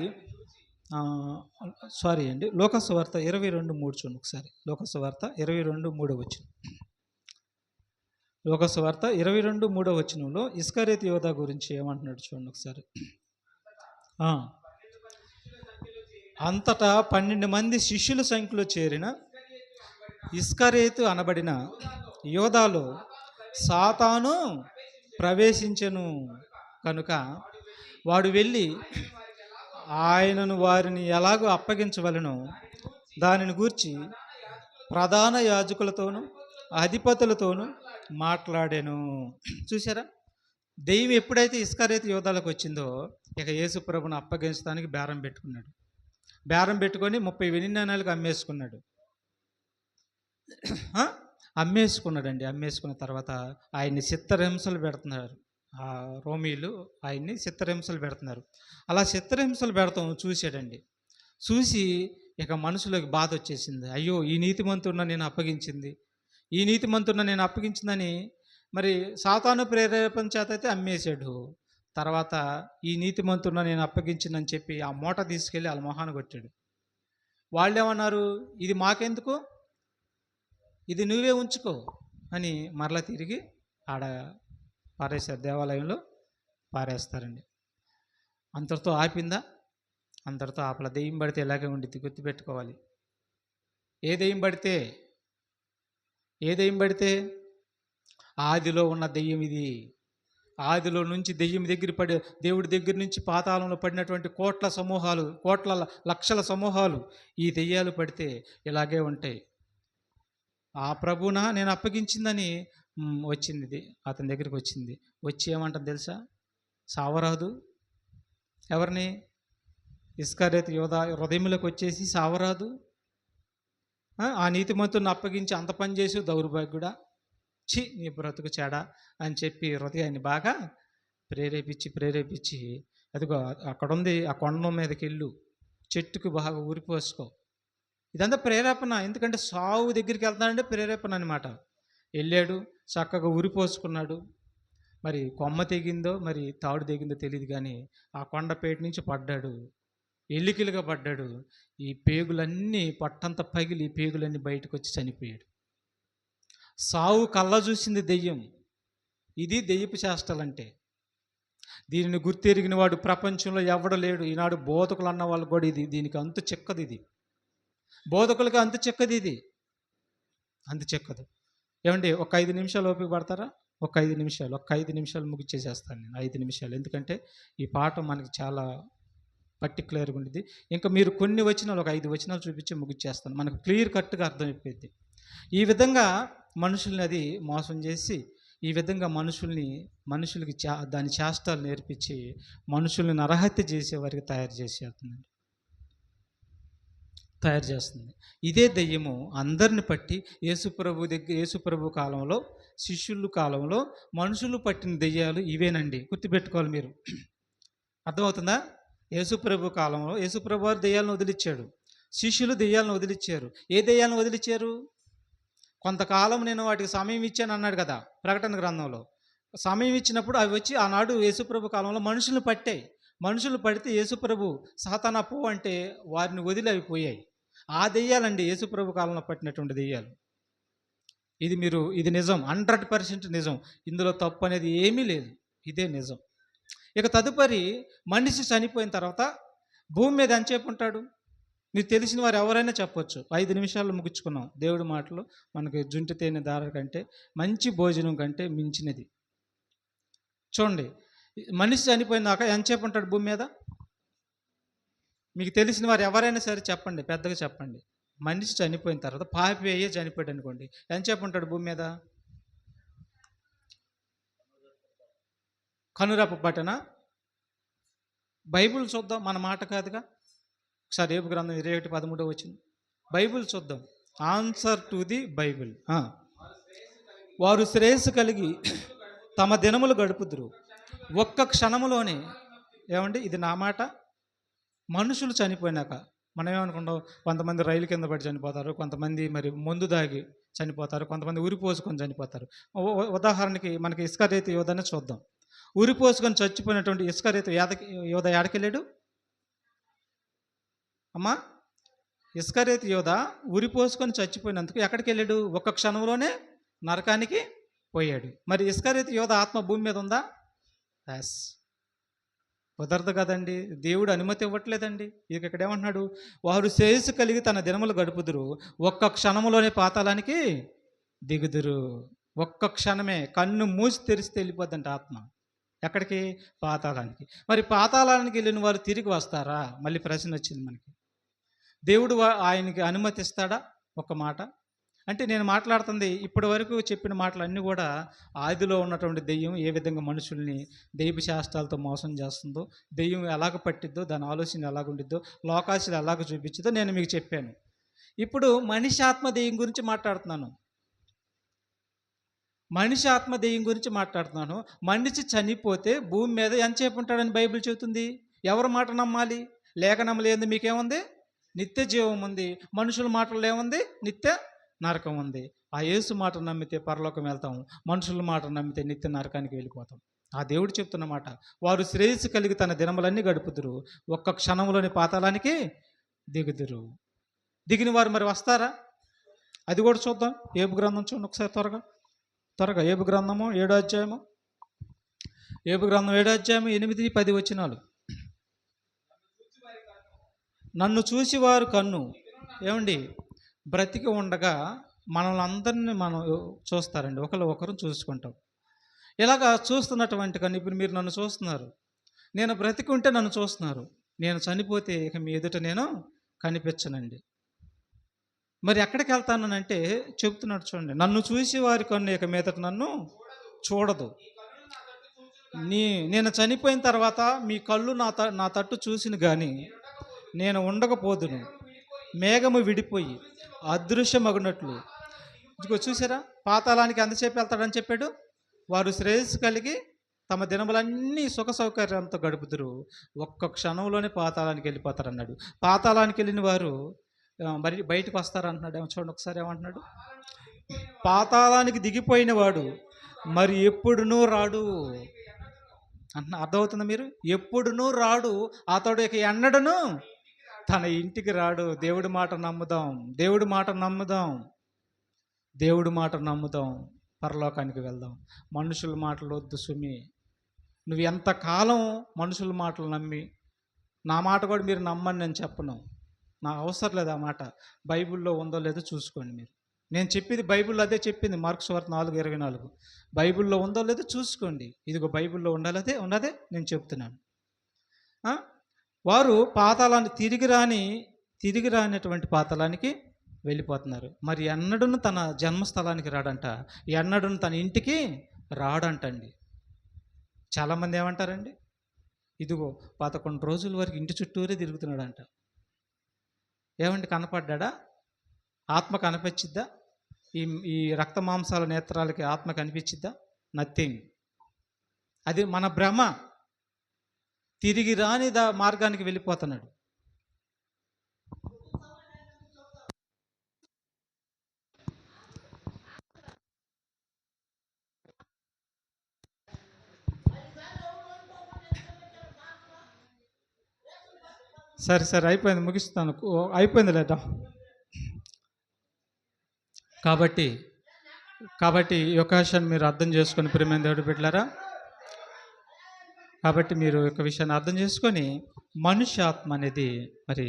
లోకాసు వార్త 22:3 చూడండి ఒకసారి. లోకాసు వార్త 22:3 వచనం. లోకాసు వార్త 22:3 వచనంలో ఇస్కరియోతు యోధా గురించి ఏమంటున్నాడు చూడండి ఒకసారి. అంతటా 12 మంది శిష్యుల సంఖ్యలో చేరిన ఇస్కరియోతు అనబడిన యోధాలో సాతాను ప్రవేశించెను కనుక వాడు వెళ్ళి ఆయనను వారిని ఎలాగో అప్పగించవలెనో దానిని గూర్చి ప్రధాన యాజకులతోనూ అధిపతులతోనూ మాట్లాడాను. చూసారా? దెయ్యం ఎప్పుడైతే ఇస్కరియోతు యోధాలకు వచ్చిందో ఇక యేసు ప్రభువును అప్పగించడానికి బేరం పెట్టుకొని 30 వెండి నాణాలకు అమ్మేసుకున్న తర్వాత ఆయన్ని చిత్రహింసలు పెడుతున్నారు. ఆ రోమీలు ఆయన్ని చిత్రహింసలు పెడుతున్నారు. అలా చిత్రహింసలు పెడతాం చూశాడండి. చూసి ఇక మనసులోకి బాధ వచ్చేసింది. అయ్యో, ఈ నీతిమంతుడిని నేను అప్పగించిందని మరి సాతాను ప్రేరేపణ చేత అయితే అమ్మేశాడు. తర్వాత ఈ నీతిమంతుడిని నేను అప్పగించిందని చెప్పి ఆ మూట తీసుకెళ్ళి వాళ్ళ మొహాన్ని కొట్టాడు. వాళ్ళు ఏమన్నారు? ఇది మాకెందుకు, ఇది నువ్వే ఉంచుకో అని మరలా తిరిగి ఆడ పారేశారు. దేవాలయంలో పారేస్తారండి. అంతటితో ఆపిందా? అంతటితో ఆపల. దెయ్యం పడితే ఇలాగే ఉండిద్ది, గుర్తుపెట్టుకోవాలి. ఏ దెయ్యం పడితే ఆదిలో ఉన్న దెయ్యం ఇది. ఆదిలో నుంచి దెయ్యం దగ్గర దేవుడి దగ్గర నుంచి పాతాళంలో పడినటువంటి కోట్ల లక్షల సమూహాలు ఈ దెయ్యాలు పడితే ఇలాగే ఉంటాయి. ఆ ప్రభునా నేను అప్పగించిందని వచ్చింది, అతని దగ్గరికి వచ్చింది. వచ్చి ఏమంటుంది తెలుసా? సావరాదు. ఎవరిని? ఇస్కరియోతు యోధా హృదయంలోకి వచ్చేసి సావరాదు. ఆ నీతిమంతుని అప్పగించి అంత పని చేసి దౌర్భాగ్యుడా, ఛీ నీ బ్రతుకు చెడా అని చెప్పి హృదయాన్ని బాగా ప్రేరేపించి అదిగో అక్కడుంది, ఆ కొండ మీదకి వెళ్ళు, చెట్టుకు బాగా ఊరిపోసుకో. ఇదంతా ప్రేరేపణ. ఎందుకంటే సావు దగ్గరికి వెళ్తానంటే ప్రేరేపణ అనమాట. వెళ్ళాడు, చక్కగా ఉరిపోసుకున్నాడు. మరి కొమ్మ తెగిందో మరి తాడు తెగిందో తెలియదు కానీ ఆ కొండపేట నుంచి పడ్డాడు, ఎల్లికిలుగా పడ్డాడు. ఈ పేగులన్నీ పొట్టంతా పగిలి ఈ పేగులన్నీ బయటకు వచ్చి చనిపోయాడు. సావు కళ్ళ చూసింది దెయ్యం. ఇది దెయ్యపు చేష్టలంటే. దీనిని గుర్తెరిగిన వాడు ప్రపంచంలో ఎవడు లేడు. ఈనాడు బోధకులు అన్న వాళ్ళు కూడా దీనికి అంతు చెక్కదు. ఇది బోధకులకి అంతు చెక్కదు. ఇది అంతు చెక్కదు. ఏమండి, ఒక 5 నిమిషాలు ఓపిక పడతారా? ఒక 5 నిమిషాలు ముగిచ్చేసేస్తాను నేను. 5 నిమిషాలు. ఎందుకంటే ఈ పాఠం మనకి చాలా పర్టికులర్గా ఉండేది. ఇంకా మీరు కొన్ని వచనాలు, ఒక 5 వచనాలు చూపించి ముగిచ్చేస్తాను. మనకు క్లియర్ కట్గా అర్థమైపోయింది. ఈ విధంగా మనుషుల్ని అది మోసం చేసి, ఈ విధంగా మనుషులకి దాని చేష్టాలు నేర్పించి మనుషుల్ని నరహత్య చేసే వారికి తయారు చేస్తుంది. ఇదే దెయ్యము అందరిని పట్టి యేసుప్రభు కాలంలో, శిష్యుల కాలంలో మనుషులు పట్టిన దెయ్యాలు ఇవేనండి. గుర్తుపెట్టుకోవాలి మీరు. అర్థమవుతుందా? యేసుప్రభు కాలంలో యేసుప్రభు వారు దెయ్యాలను వదిలిచ్చాడు, శిష్యులు దెయ్యాలను వదిలిచ్చారు. ఏ దెయ్యాలను వదిలిచ్చారు? కొంతకాలం నేను వాటికి సమయం ఇచ్చాను అన్నాడు కదా ప్రకటన గ్రంథంలో. సమయం ఇచ్చినప్పుడు అవి వచ్చి ఆనాడు యేసుప్రభు కాలంలో మనుషులు పట్టాయి. మనుషులు పడితే యేసుప్రభు సాతానా పో అంటే వారిని వదిలి అవి పోయాయి. ఆ దెయ్యాలండి యేసుప్రభు కాలంలో పట్టినటువంటి దెయ్యాలు. ఇది నిజం, 100% నిజం. ఇందులో తప్పు అనేది ఏమీ లేదు. ఇదే నిజం. ఇక తదుపరి మనిషి చనిపోయిన తర్వాత భూమి మీద ఎంతసేపు ఉంటాడు? మీకు తెలిసిన వారు ఎవరైనా చెప్పొచ్చు. 5 నిమిషాల్లో ముగించుకున్నాం. దేవుడి మాటలు మనకి జుంటి తేనె దార కంటే, మంచి భోజనం కంటే మించినది. చూడండి, మనిషి చనిపోయినాక ఎంతసేపు ఉంటాడు భూమి మీద? మీకు తెలిసిన వారు ఎవరైనా సరే చెప్పండి, పెద్దగా చెప్పండి. మనిషి చనిపోయిన తర్వాత, పాపి అయ్యే చనిపోయాడు అనుకోండి, ఎంతసేపు ఉంటాడు భూమి మీద? కనురెప్ప పట్టన. బైబిల్ చూద్దాం, మన మాట కాదుగా. ఒకసారి ఏబు గ్రంథం 21:13 వచ్చింది. బైబిల్ చూద్దాం. Answer to the Bible. వారు శ్రేయస్సు కలిగి తమ దినములు గడుపుదురు ఒక్క క్షణములోనే. ఏమండి, ఇది నా మాట. మనుషులు చనిపోయినాక మనం ఏమనుకుంటాం? కొంతమంది రైలు కింద పడి చనిపోతారు, కొంతమంది మరి మందు దాగి చనిపోతారు, కొంతమంది ఉరిపోసుకొని చనిపోతారు. ఉదాహరణకి మనకి ఇస్కరియోతు యోధానే చూద్దాం. ఉరిపోసుకొని చచ్చిపోయినటువంటి ఇస్కరియోతు యోధ ఏడకెళ్ళాడు అమ్మా? ఇస్కరియోతు యోధ ఉరిపోసుకొని చచ్చిపోయినందుకు ఎక్కడికి వెళ్ళాడు? ఒక్క క్షణంలోనే నరకానికి పోయాడు. మరి ఇస్కరియోతు యోధ ఆత్మ భూమి మీద ఉందా? ఎస్. కుదరదు కదండి, దేవుడు అనుమతి ఇవ్వట్లేదండి. ఇక ఇక్కడ ఏమంటున్నాడు? వారు శ్రేయస్సు కలిగి తన దినములు గడుపుదురు ఒక్క క్షణములోనే పాతాళానికి దిగుదురు. ఒక్క క్షణమే, కన్ను మూసి తెరిస్తే వెళ్ళిపోద్దంట ఆత్మ. ఎక్కడికి? పాతాళానికి. మరి పాతాళానికి వెళ్ళిన వారు తిరిగి వస్తారా? మళ్ళీ ప్రశ్న వచ్చింది మనకి. దేవుడు ఆయనకి అనుమతిస్తాడా? ఒక మాట అంటే నేను మాట్లాడుతుంది ఇప్పటి వరకు చెప్పిన మాటలన్నీ కూడా ఆదిలో ఉన్నటువంటి దెయ్యం ఏ విధంగా మనుషుల్ని దెయ్యపు శాస్త్రాలతో మోసం చేస్తుందో, దెయ్యం ఎలాగ పట్టిద్దో, దాని ఆలోచన ఎలాగుండిద్దో, లోకాశలు ఎలాగ చూపించిందో నేను మీకు చెప్పాను. ఇప్పుడు మనిషి ఆత్మ దెయ్యం గురించి మాట్లాడుతున్నాను. మనిషి చనిపోతే భూమి మీద ఎంతసేపు ఉంటాడని బైబిల్ చెబుతుంది. ఎవరి మాట నమ్మాలి? లేఖనములు ఏంది? మీకేముంది? నిత్య జీవం ఉంది. మనుషుల మాటలు ఏముంది? నిత్య నరకం ఉంది. ఆ యేసు మాట నమ్మితే పరలోకం వెళ్తాం, మనుషుల మాట నమ్మితే నిత్య నరకానికి వెళ్ళిపోతాం. ఆ దేవుడు చెప్తున్నమాట, వారు శ్రేయస్సు కలిగి తన దినములన్నీ గడుపుదురు ఒక్క క్షణంలోని పాతాళానికి దిగుదురు. దిగిన వారు మరి వస్తారా? అది కూడా చూద్దాం. ఏబు గ్రంథం చూడండి ఒకసారి త్వరగా. ఏబు గ్రంథము 7వ అధ్యాయము. ఏబు గ్రంథం 7వ అధ్యాయము 8-10 వచనాలు. నన్ను చూసి వారు కన్ను. ఏమండి, బ్రతికి ఉండగా మనల్ని అందరినీ మనం చూస్తారండి, ఒకరు చూసుకుంటాం. ఇలాగా చూస్తున్నటువంటి కన్ను. ఇప్పుడు మీరు నన్ను చూస్తున్నారు, నేను బ్రతికి ఉంటే నన్ను చూస్తున్నారు, నేను చనిపోతే ఇక మీ ఎదుట నేను కనిపించనండి. మరి ఎక్కడికి వెళ్తానంటే చెప్తున్నాడు చూడండి, నన్ను చూసి వారి కన్ను ఇక మీదట నన్ను చూడదు. నేను చనిపోయిన తర్వాత మీ కళ్ళు నా తట్టు చూసిన కానీ నేను ఉండకపోదును. మేఘము విడిపోయి అదృశ్యమగునట్లు. ఇదిగో చూసారా, పాతాళానికి ఎంతసేపు వెళ్తాడని చెప్పాడు? వారు శ్రేయస్సు కలిగి తమ దినములన్నీ సుఖ సౌకర్యంతో గడుపుతురు ఒక్క క్షణంలోనే పాతాళానికి వెళ్ళిపోతారు అన్నాడు. పాతాళానికి వెళ్ళిన వారు మరి బయటకు వస్తారంటున్నాడు. చూడండి ఒకసారి ఏమంటున్నాడు? పాతాళానికి దిగిపోయిన వాడు మరి ఎప్పుడునూ రాడు అంటున్నా. అర్థమవుతుందా మీరు? ఎప్పుడునూ రాడు, అతడు ఇక ఎన్నడను తన ఇంటికి రాడు. దేవుడి మాట నమ్ముదాం, దేవుడి మాట నమ్ముదాం, దేవుడి మాట నమ్ముదాం, పరలోకానికి వెళ్దాం. మనుషుల మాటలు వద్దు సుమి. నువ్వు ఎంతకాలం మనుషుల మాటలు నమ్మి, నా మాట కూడా మీరు నమ్మని నేను చెప్పను, నాకు అవసరం లేదు ఆ మాట. బైబిల్లో ఉందో లేదో చూసుకోండి మీరు. నేను చెప్పేది బైబిల్లో అదే చెప్పింది, మార్కు సువార్త 4:24. బైబిల్లో ఉందో లేదో చూసుకోండి. ఇదిగో బైబిల్లో ఉండాలదే ఉన్నదే నేను చెప్తున్నాను. వారు పాతాళాన్ని తిరిగి రానటువంటి పాతాళానికి వెళ్ళిపోతున్నారు. మరి ఎన్నడూను తన జన్మస్థలానికి రాడంట, ఎన్నడూను తన ఇంటికి రాడంటండి. చాలామంది ఏమంటారండి, ఇదిగో 11 రోజుల వరకు ఇంటి చుట్టూరే తిరుగుతున్నాడంట. ఏమండి, కనపడ్డా? ఆత్మ కనిపించిద్దా? ఈ ఈ రక్త మాంసాల నేత్రాలకి ఆత్మ కనిపించిద్దా? నథింగ్. అది మన భ్రమ. తిరిగి రాని మార్గానికి వెళ్ళిపోతున్నాడు. సరే అయిపోయింది, ముగిస్తాను. అయిపోయింది లేదా? కాబట్టి ఈ అవకాశాన్ని మీరు అర్థం చేసుకొని ప్రియమైన దేవుడు బిడ్డలారా, కాబట్టి మీరు ఒక విషయాన్ని అర్థం చేసుకొని, మనుష్య ఆత్మ అనేది మరి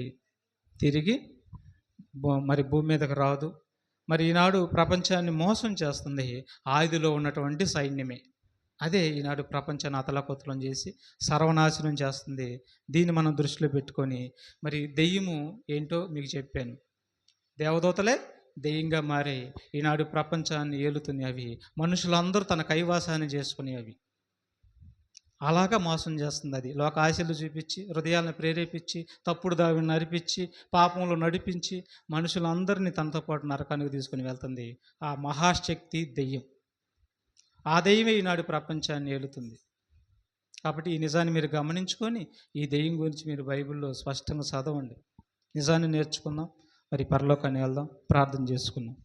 తిరిగి మరి భూమి మీదకి రాదు. మరి ఈనాడు ప్రపంచాన్ని మోసం చేస్తుంది ఆదిలో ఉన్నటువంటి సైన్యమే. అదే ఈనాడు ప్రపంచాన్ని అతలాకుతలం చేసి సర్వనాశనం చేస్తుంది. దీన్ని మనం దృష్టిలో పెట్టుకొని, మరి దెయ్యము ఏంటో మీకు చెప్పాను. దేవదూతలే దెయ్యంగా మారి ఈనాడు ప్రపంచాన్ని ఏలుతున్నాయి. అవి మనుషులందరూ తన కైవాసాన్ని చేసుకుని అవి అలాగా మోసం చేస్తుంది. అది లోక ఆశలు చూపించి, హృదయాలను ప్రేరేపించి, తప్పుడు దావిని నడిపించి, పాపంలో నడిపించి మనుషులందరినీ తనతో పాటు నరకానికి తీసుకుని వెళ్తుంది ఆ మహాశక్తి దెయ్యం. ఆ దెయ్యమే ఈనాడు ప్రపంచాన్ని ఏలుతుంది. కాబట్టి ఈ నిజాన్ని మీరు గమనించుకొని, ఈ దెయ్యం గురించి మీరు బైబిల్లో స్పష్టంగా చదవండి. నిజాన్ని నేర్చుకుందాం, మరి పరలోకాన్ని వెళ్దాం, ప్రార్థన చేసుకుందాం.